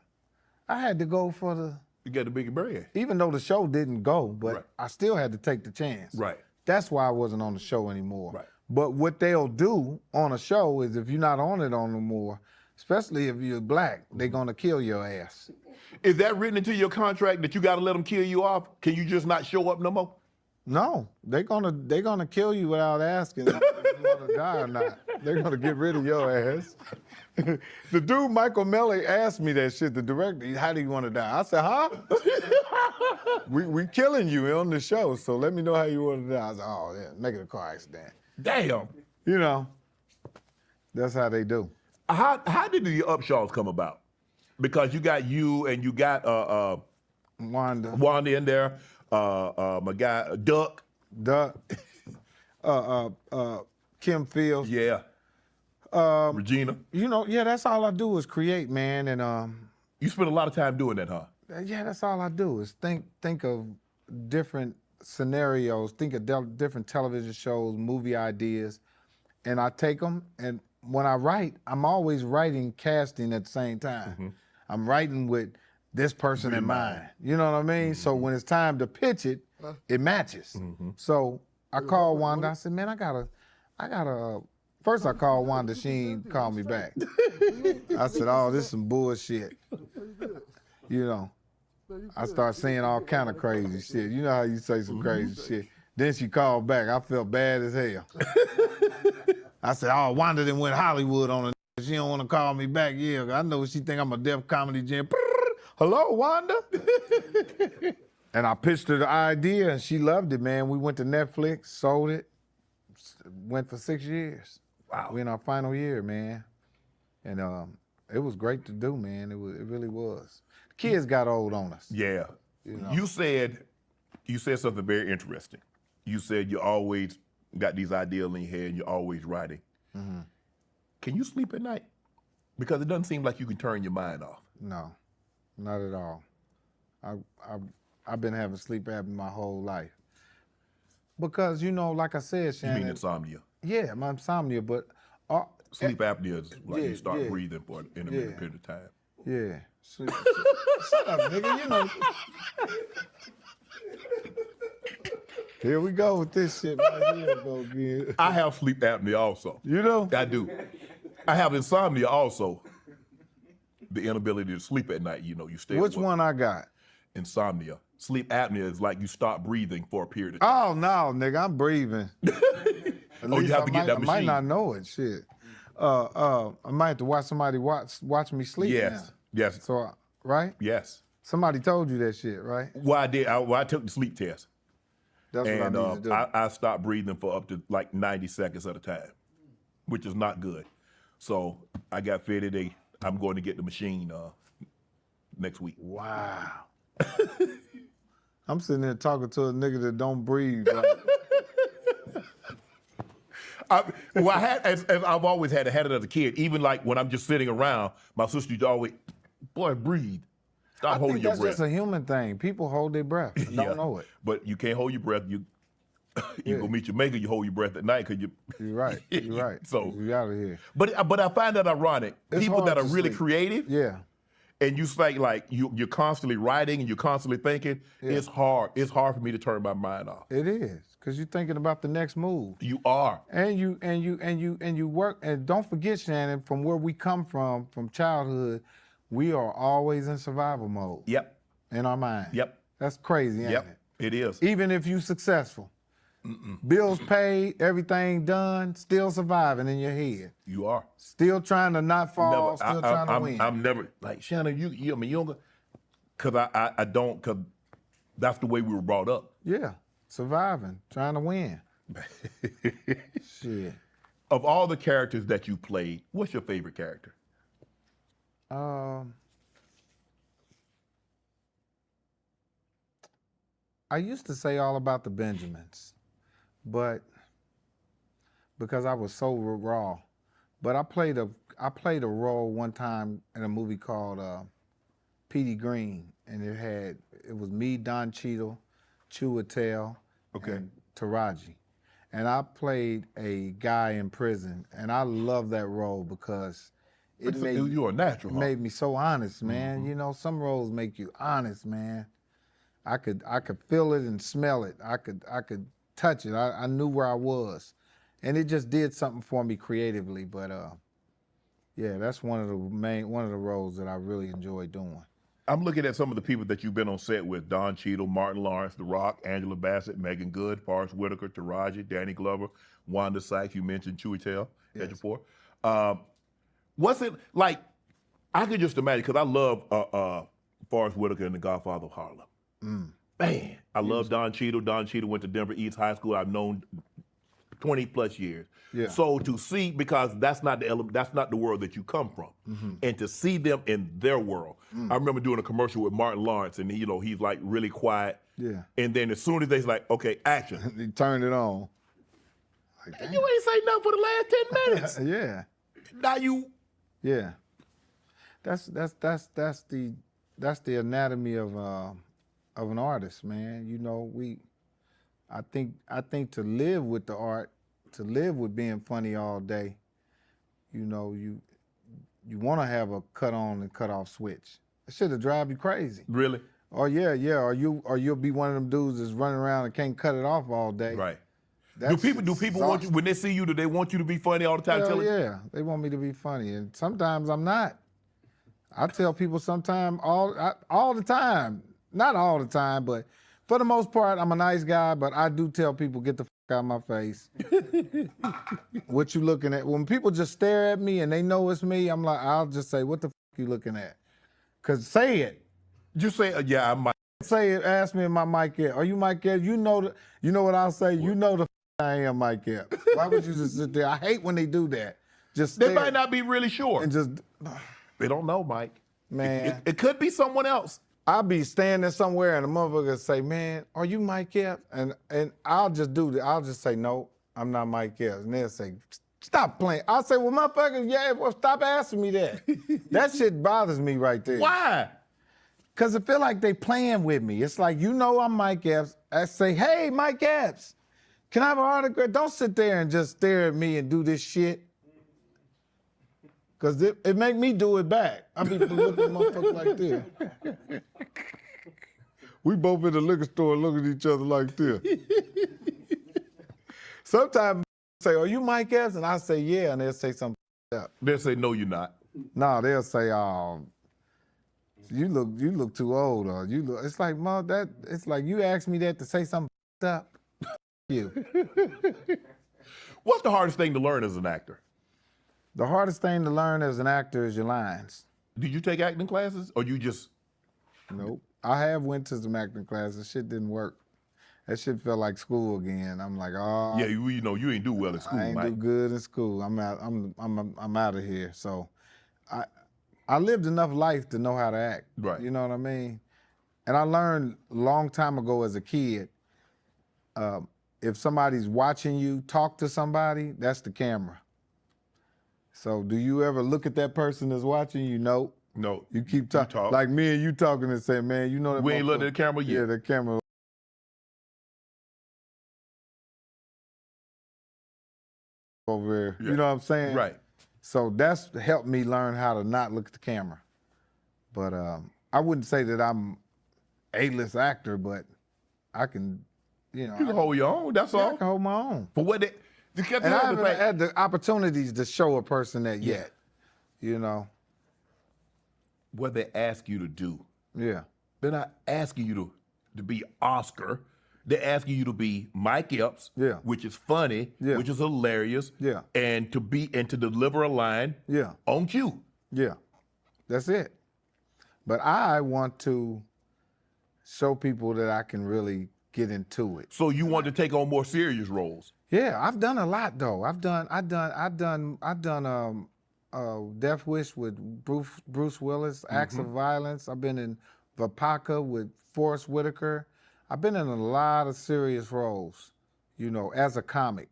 Speaker 2: I had to go for the...
Speaker 3: You got the bigger bread.
Speaker 2: Even though the show didn't go, but I still had to take the chance.
Speaker 3: Right.
Speaker 2: That's why I wasn't on the show anymore.
Speaker 3: Right.
Speaker 2: But what they'll do on a show is if you're not on it no more, especially if you're black, they're going to kill your ass.
Speaker 3: Is that written into your contract that you got to let them kill you off? Can you just not show up no more?
Speaker 2: No, they're gonna kill you without asking if you want to die or not. They're gonna get rid of your ass. The dude Michael Melly asked me that shit. The director, how do you want to die? I said, huh? we killing you on the show, so let me know how you want to die. I said, oh yeah, make it a car accident.
Speaker 3: Damn.
Speaker 2: You know, that's how they do.
Speaker 3: How did the Upshaws come about? Because you got and you got Wanda in there. My guy Duck,
Speaker 2: Kim Fields.
Speaker 3: Yeah. Regina.
Speaker 2: You know, yeah, that's all I do is create, man, and
Speaker 3: you spend a lot of time doing that, huh?
Speaker 2: Yeah, that's all I do is think of different scenarios, think of different television shows, movie ideas, and I take them. And when I write, I'm always writing casting at the same time. I'm writing with this person in mind. You know what I mean? So when it's time to pitch it, it matches. So I called Wanda. I said, man, I gotta. First I called Wanda. She ain't called me back. I said, oh, this is some bullshit. You know, I start saying all kind of crazy shit. You know how you say some crazy shit. Then she called back. I felt bad as hell. I said, oh, Wanda done went Hollywood on her. She don't want to call me back. Yeah, I know she think I'm a Def Comedy Jam. Hello, Wanda? And I pitched her the idea, and she loved it, man. We went to Netflix, sold it, went for 6 years.
Speaker 3: Wow.
Speaker 2: We're in our final year, man. And it was great to do, man. It really was. The kids got old on us.
Speaker 3: Yeah.
Speaker 2: You know?
Speaker 3: You said something very interesting. You said you always got these ideas in your head and you're always writing. Can you sleep at night? Because it doesn't seem like you can turn your mind off.
Speaker 2: No, not at all. I've been having sleep apnea my whole life. Because, you know, like I said, Shannon.
Speaker 3: You mean insomnia?
Speaker 2: Yeah, my insomnia, but...
Speaker 3: sleep apnea is like you start breathing for an intermittent period of time.
Speaker 2: Yeah. Shut up, nigga, you know. Here we go with this shit right here, go again.
Speaker 3: I have sleep apnea also.
Speaker 2: You know?
Speaker 3: I do. I have insomnia also. The inability to sleep at night, you know, you stay
Speaker 2: Which one I got?
Speaker 3: Insomnia. Sleep apnea is like you stop breathing for a period of time.
Speaker 2: Oh, no, nigga, I'm breathing.
Speaker 3: You have to get that machine.
Speaker 2: I might not know it, shit. I might have to watch somebody watch me sleep now.
Speaker 3: Yes.
Speaker 2: So, right?
Speaker 3: Yes.
Speaker 2: Somebody told you that shit, right?
Speaker 3: Well, I did. I took the sleep test.
Speaker 2: That's what I need to do.
Speaker 3: I stopped breathing for up to like 90 seconds at a time, which is not good. So I got fitted. I'm going to get the machine next week.
Speaker 2: Wow. I'm sitting there talking to a nigga that don't breathe.
Speaker 3: I've always had it as a kid. Even like when I'm just sitting around, my sister used to always, Boy, breathe. Stop
Speaker 2: I
Speaker 3: holding
Speaker 2: think
Speaker 3: your
Speaker 2: that's
Speaker 3: breath.
Speaker 2: just a human thing. People hold their breath and don't know it.
Speaker 3: But you can't hold your breath. You go meet your maker, you hold your breath at night because you.
Speaker 2: You're right. You're right.
Speaker 3: So
Speaker 2: you out of here.
Speaker 3: But I find that ironic.
Speaker 2: It's
Speaker 3: People
Speaker 2: hard
Speaker 3: that are
Speaker 2: to
Speaker 3: really
Speaker 2: sleep.
Speaker 3: creative,
Speaker 2: Yeah.
Speaker 3: and you say like you're constantly writing and you're constantly thinking.
Speaker 2: Yeah.
Speaker 3: It's hard. It's hard for me to turn my mind off.
Speaker 2: It is, because you're thinking about the next move.
Speaker 3: You are.
Speaker 2: And you work, and don't forget, Shannon, from where we come from childhood, we are always in survival mode.
Speaker 3: Yep.
Speaker 2: In our mind.
Speaker 3: Yep.
Speaker 2: That's crazy, ain't it?
Speaker 3: It is.
Speaker 2: Even if you're successful. Bills paid, everything done, still surviving in your head.
Speaker 3: You are.
Speaker 2: Still trying to not fall,
Speaker 3: Never,
Speaker 2: still trying to win.
Speaker 3: I'm never like Shannon. You I mean you don't, cause I don't, cause that's the way we were brought up.
Speaker 2: Yeah, surviving, trying to win. Shit.
Speaker 3: Of all the characters that you played, what's your favorite character?
Speaker 2: I used to say all about the Benjamins, but because I was so raw. But I played a role one time in a movie called Petey Green, and it was me, Don Cheadle, Chiwetel, and Taraji. And I played a guy in prison, and I love that role because
Speaker 3: You're a natural.
Speaker 2: made me so honest, man. You know, some roles make you honest, man. I could feel it and smell it. I could touch it. I knew where I was, and it just did something for me creatively. But yeah, that's one of the roles that I really enjoy doing.
Speaker 3: I'm looking at some of the people that you've been on set with: Don Cheadle, Martin Lawrence, The Rock, Angela Bassett, Megan Good, Forrest Whitaker, Taraji, Danny Glover, Wanda Sykes. You mentioned Chiwetel Ejiofor. What's it like? I could just imagine, because I love Forrest Whitaker and The Godfather of Harlem. Man, I love Don Cheadle. Don Cheadle went to Denver East High School. I've known 20 plus years.
Speaker 2: Yeah.
Speaker 3: So to see, because that's not the world that you come from, and to see them in their world. I remember doing a commercial with Martin Lawrence, and he's like really quiet.
Speaker 2: Yeah.
Speaker 3: And then as soon as they's like, okay, action.
Speaker 2: He turned it on. Like,
Speaker 3: And you ain't say nothing for the last 10 minutes.
Speaker 2: yeah.
Speaker 3: Now you.
Speaker 2: Yeah. That's the anatomy of an artist, man. You know, I think to live with the art, to live with being funny all day, you know, you want to have a cut on and cut off switch. It should drive you crazy.
Speaker 3: Really?
Speaker 2: Or or you'll be one of them dudes that's running around and can't cut it off all day.
Speaker 3: Right.
Speaker 2: That's
Speaker 3: Do people want you, when they see you, do they want you to be funny all the time?
Speaker 2: Hell yeah, they want me to be funny, and sometimes I'm not. I tell people sometimes all the time, not all the time, but for the most part, I'm a nice guy, but I do tell people, get the fuck out of my face. What you looking at? When people just stare at me and they know it's me, I'll just say, what the fuck you looking at? Cause say it.
Speaker 3: Just say, yeah, I might.
Speaker 2: Say it, ask me, am I Mike Epps? Are you Mike Epps? You know what I'll say? You know the I am Mike Epps. Why would you just sit there? I hate when they do that. Just
Speaker 3: They might not be really sure.
Speaker 2: and just,
Speaker 3: They don't know, Mike.
Speaker 2: man.
Speaker 3: It could be someone else.
Speaker 2: I'll be standing somewhere and a motherfucker say, man, are you Mike Epps? And I'll just do that. I'll just say, no, I'm not Mike Epps. And they'll say, stop playing. I'll say, well, motherfucker, yeah, well, stop asking me that. That shit bothers me right there.
Speaker 3: Why?
Speaker 2: Because I feel like they playing with me. It's like, you know I'm Mike Epps. I say, hey, Mike Epps, can I have an autograph? Don't sit there and just stare at me and do this shit. Because it make me do it back. I be looking at motherfuckers like this. We both in the liquor store looking at each other like this. Sometimes say, are you Mike Epps? And I say, yeah, and they'll say something up.
Speaker 3: They'll say, no, you're not.
Speaker 2: No, they'll say, you look too old, or you look. It's like, it's like you asked me that to say something up. You.
Speaker 3: What's the hardest thing to learn as an actor?
Speaker 2: The hardest thing to learn as an actor is your lines.
Speaker 3: Did you take acting classes, or you just?
Speaker 2: Nope. I have went to some acting classes. Shit didn't work. That shit felt like school again. I'm like, oh.
Speaker 3: Yeah, you know you ain't do well in school,
Speaker 2: I ain't
Speaker 3: Mike.
Speaker 2: do good in school. I'm out. I'm out of here. So, I lived enough life to know how to act.
Speaker 3: Right.
Speaker 2: You know what I mean? And I learned a long time ago as a kid, if somebody's watching you talk to somebody, that's the camera. So do you ever look at that person that's watching you? Nope.
Speaker 3: No.
Speaker 2: You keep talking. Like me and you talking and say, man, you know that.
Speaker 3: We ain't looked at the camera yet.
Speaker 2: Yeah, the camera. Over there.
Speaker 3: Yeah.
Speaker 2: You know what I'm saying?
Speaker 3: Right.
Speaker 2: So that's helped me learn how to not look at the camera. But I wouldn't say that I'm A-list actor, but I can, you know.
Speaker 3: You can hold your own, that's all.
Speaker 2: I can hold my own.
Speaker 3: For what they,
Speaker 2: and I haven't had the opportunities to show a person that yet, you know.
Speaker 3: What they ask you to do.
Speaker 2: Yeah.
Speaker 3: They're not asking you to be Oscar. They're asking you to be Mike Epps, which is funny, which is hilarious, and to deliver a line on cue.
Speaker 2: Yeah, that's it. But I want to show people that I can really get into it.
Speaker 3: So you want to take on more serious roles?
Speaker 2: Yeah, I've done a lot though. I've done Death Wish with Bruce Willis, Acts of Violence. I've been in Vapaka with Forrest Whitaker. I've been in a lot of serious roles, you know, as a comic.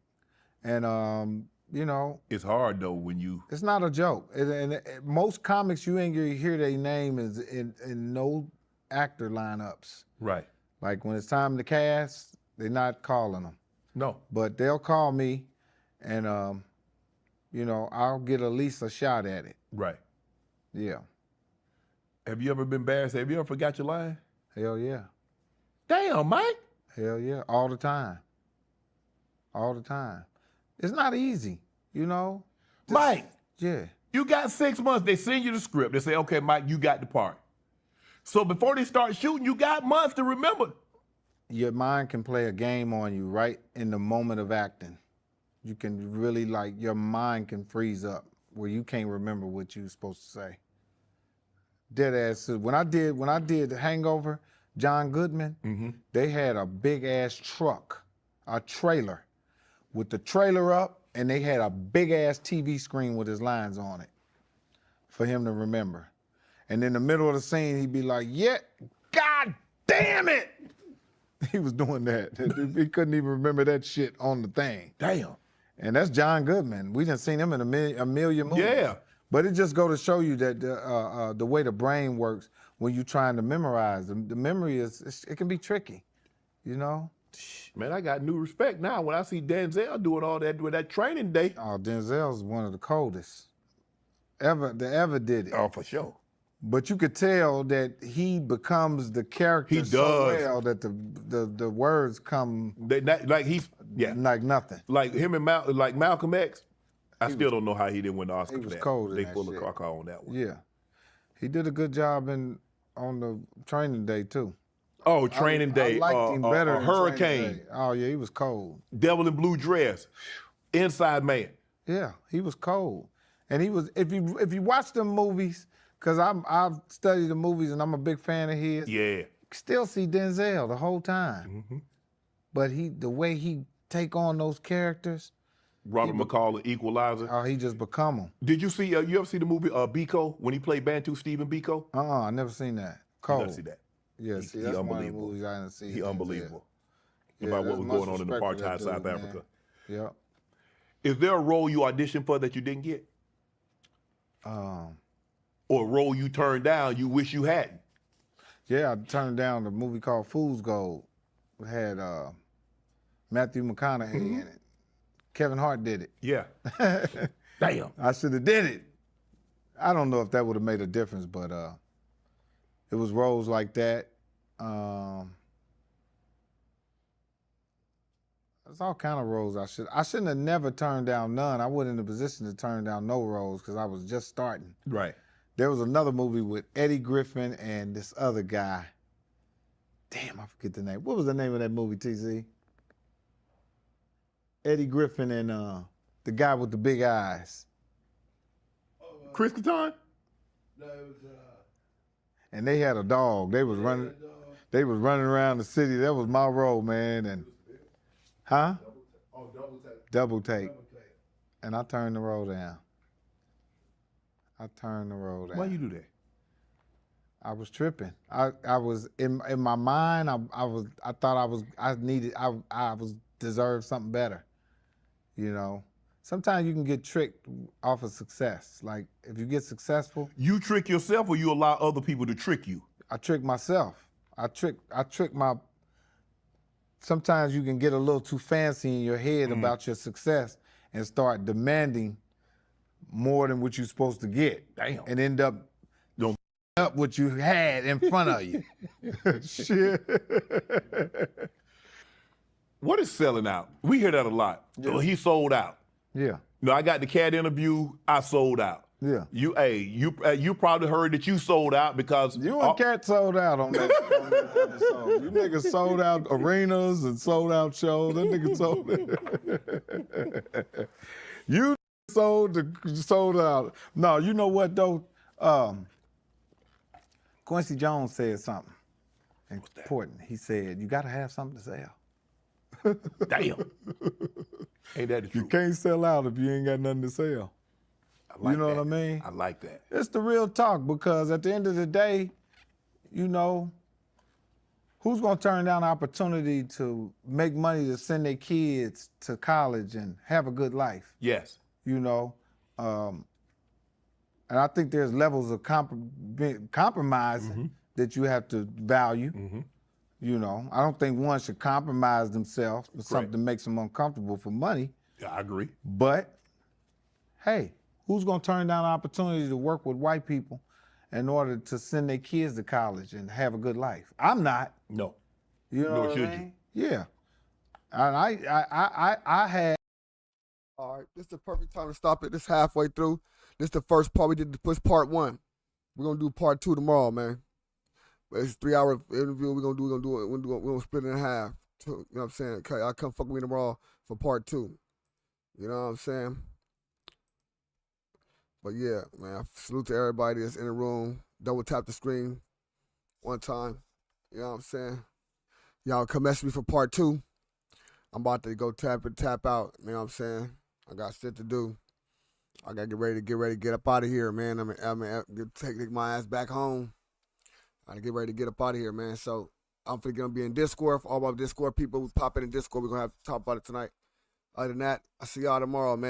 Speaker 2: And, you know.
Speaker 3: It's hard, though, when you.
Speaker 2: It's not a joke. And most comics, you ain't gonna hear their name is in no actor lineups.
Speaker 3: Right.
Speaker 2: Like when it's time to cast, they're not calling them.
Speaker 3: No.
Speaker 2: But they'll call me and, you know, I'll get at least a shot at it.
Speaker 3: Right.
Speaker 2: Yeah.
Speaker 3: Have you ever been embarrassed? Have you ever forgot your line?
Speaker 2: Hell yeah.
Speaker 3: Damn, Mike.
Speaker 2: Hell yeah, all the time. All the time. It's not easy, you know?
Speaker 3: Mike.
Speaker 2: Yeah.
Speaker 3: You got 6 months. They send you the script. They say, okay, Mike, you got the part. So before they start shooting, you got months to remember.
Speaker 2: Your mind can play a game on you right in the moment of acting. You can really, like, your mind can freeze up where you can't remember what you were supposed to say. Dead ass. When I did Hangover, John Goodman, they had a big ass truck, a trailer, with the trailer up, and they had a big ass TV screen with his lines on it for him to remember. And in the middle of the scene, he'd be like, yeah, God damn it. He was doing that. He couldn't even remember that shit on the thing.
Speaker 3: Damn.
Speaker 2: And that's John Goodman. We done seen him in a million movies.
Speaker 3: Yeah.
Speaker 2: But it just go to show you that the way the brain works when you're trying to memorize. The memory it can be tricky, you know?
Speaker 3: Man, I got new respect now when I see Denzel doing all that with that training day.
Speaker 2: Oh, Denzel's one of the coldest that ever did it.
Speaker 3: Oh, for sure.
Speaker 2: But you could tell that he becomes the character so well that the words come
Speaker 3: like
Speaker 2: nothing.
Speaker 3: Like him and Malcolm X. I still don't know how he didn't win the Oscar for that.
Speaker 2: He was cold in
Speaker 3: They
Speaker 2: that
Speaker 3: pulled
Speaker 2: shit.
Speaker 3: a caca on that one.
Speaker 2: Yeah. He did a good job on the training day, too.
Speaker 3: Oh, training day.
Speaker 2: I liked him better than
Speaker 3: Hurricane.
Speaker 2: Day. Oh, yeah, he was cold.
Speaker 3: Devil in Blue Dress. Inside Man.
Speaker 2: Yeah, he was cold. And he was, if you watch them movies, because I've studied the movies and I'm a big fan of his.
Speaker 3: Yeah.
Speaker 2: Still see Denzel the whole time. But the way he take on those characters.
Speaker 3: Robert McCall, the Equalizer.
Speaker 2: Oh, he just become them.
Speaker 3: Did you see, you ever see the movie Biko, when he played Bantu Stephen Biko?
Speaker 2: I never seen that. Cold.
Speaker 3: You gotta see that.
Speaker 2: Yeah, see, that's one of the movies I didn't see.
Speaker 3: He unbelievable.
Speaker 2: Yeah,
Speaker 3: about what was going on in apartheid South Africa.
Speaker 2: Yeah.
Speaker 3: Is there a role you auditioned for that you didn't get? Or a role you turned down you wish you hadn't?
Speaker 2: Yeah, I turned down the movie called Fool's Gold. It had Matthew McConaughey in it. Kevin Hart did it.
Speaker 3: Yeah. Damn.
Speaker 2: I should have did it. I don't know if that would have made a difference, but it was roles like that. There's all kind of roles I shouldn't have never turned down none. I wasn't in a position to turn down no roles because I was just starting.
Speaker 3: Right.
Speaker 2: There was another movie with Eddie Griffin and this other guy. Damn, I forget the name. What was the name of that movie, TC? Eddie Griffin and the guy with the big eyes.
Speaker 3: Chris Kattan?
Speaker 4: No, it was
Speaker 2: And they had a dog. They was running. They was running around the city. That was my role, man. And huh?
Speaker 4: Double Take.
Speaker 2: Double Take. And I turned the role down.
Speaker 3: Why you do that?
Speaker 2: I was tripping. I was in my mind. I thought I deserved something better. You know, sometimes you can get tricked off of success. Like if you get successful,
Speaker 3: You trick yourself, or you allow other people to trick you?
Speaker 2: I trick myself. I trick my. Sometimes you can get a little too fancy in your head about your success and start demanding more than what you're supposed to get.
Speaker 3: Damn.
Speaker 2: And end up
Speaker 3: Don't
Speaker 2: up what you had in front of you.
Speaker 3: shit. What is selling out? We hear that a lot.
Speaker 2: Yeah.
Speaker 3: Oh, he sold out.
Speaker 2: Yeah.
Speaker 3: No, I got the cat interview. I sold out.
Speaker 2: Yeah.
Speaker 3: You probably heard that you sold out because
Speaker 2: You and Cat sold out on that episode. You niggas sold out arenas and sold out shows. That nigga sold it. You sold out. No, you know what though? Quincy Jones said something important. He said, you gotta have something to sell.
Speaker 3: damn. Ain't that the
Speaker 2: You
Speaker 3: truth?
Speaker 2: can't sell out if you ain't got nothing to sell.
Speaker 3: I like
Speaker 2: You know
Speaker 3: that.
Speaker 2: what I mean?
Speaker 3: I like that.
Speaker 2: It's the real talk because at the end of the day, you know, who's gonna turn down the opportunity to make money to send their kids to college and have a good life?
Speaker 3: Yes.
Speaker 2: You know, and I think there's levels of compromise that you have to value. You know, I don't think one should compromise themselves for something that makes them uncomfortable for money.
Speaker 3: Yeah, I agree.
Speaker 2: But hey, who's gonna turn down the opportunity to work with white people in order to send their kids to college and have a good life? I'm not.
Speaker 3: No.
Speaker 2: You know
Speaker 3: Nor
Speaker 2: what I
Speaker 3: should
Speaker 2: mean? Yeah. And I had.
Speaker 1: All right, this is the perfect time to stop it. This halfway through. This is the first part. We did push part 1. We're gonna do part 2 tomorrow, man. But it's a 3-hour interview. We're gonna split it in half. You know what I'm saying? Okay, I'll come fuck with me tomorrow for part 2. You know what I'm saying? But yeah, man, salute to everybody that's in the room. Double tap the screen one time. You know what I'm saying? Y'all come message me for part 2. I'm about to go tap out. You know what I'm saying? I got shit to do. I gotta get ready to get up out of here, man. Take my ass back home. I gotta get ready to get up out of here, man. So I'm gonna be in Discord. For all my Discord people who pop in Discord, we're gonna have to talk about it tonight. Other than that, I'll see y'all tomorrow, man.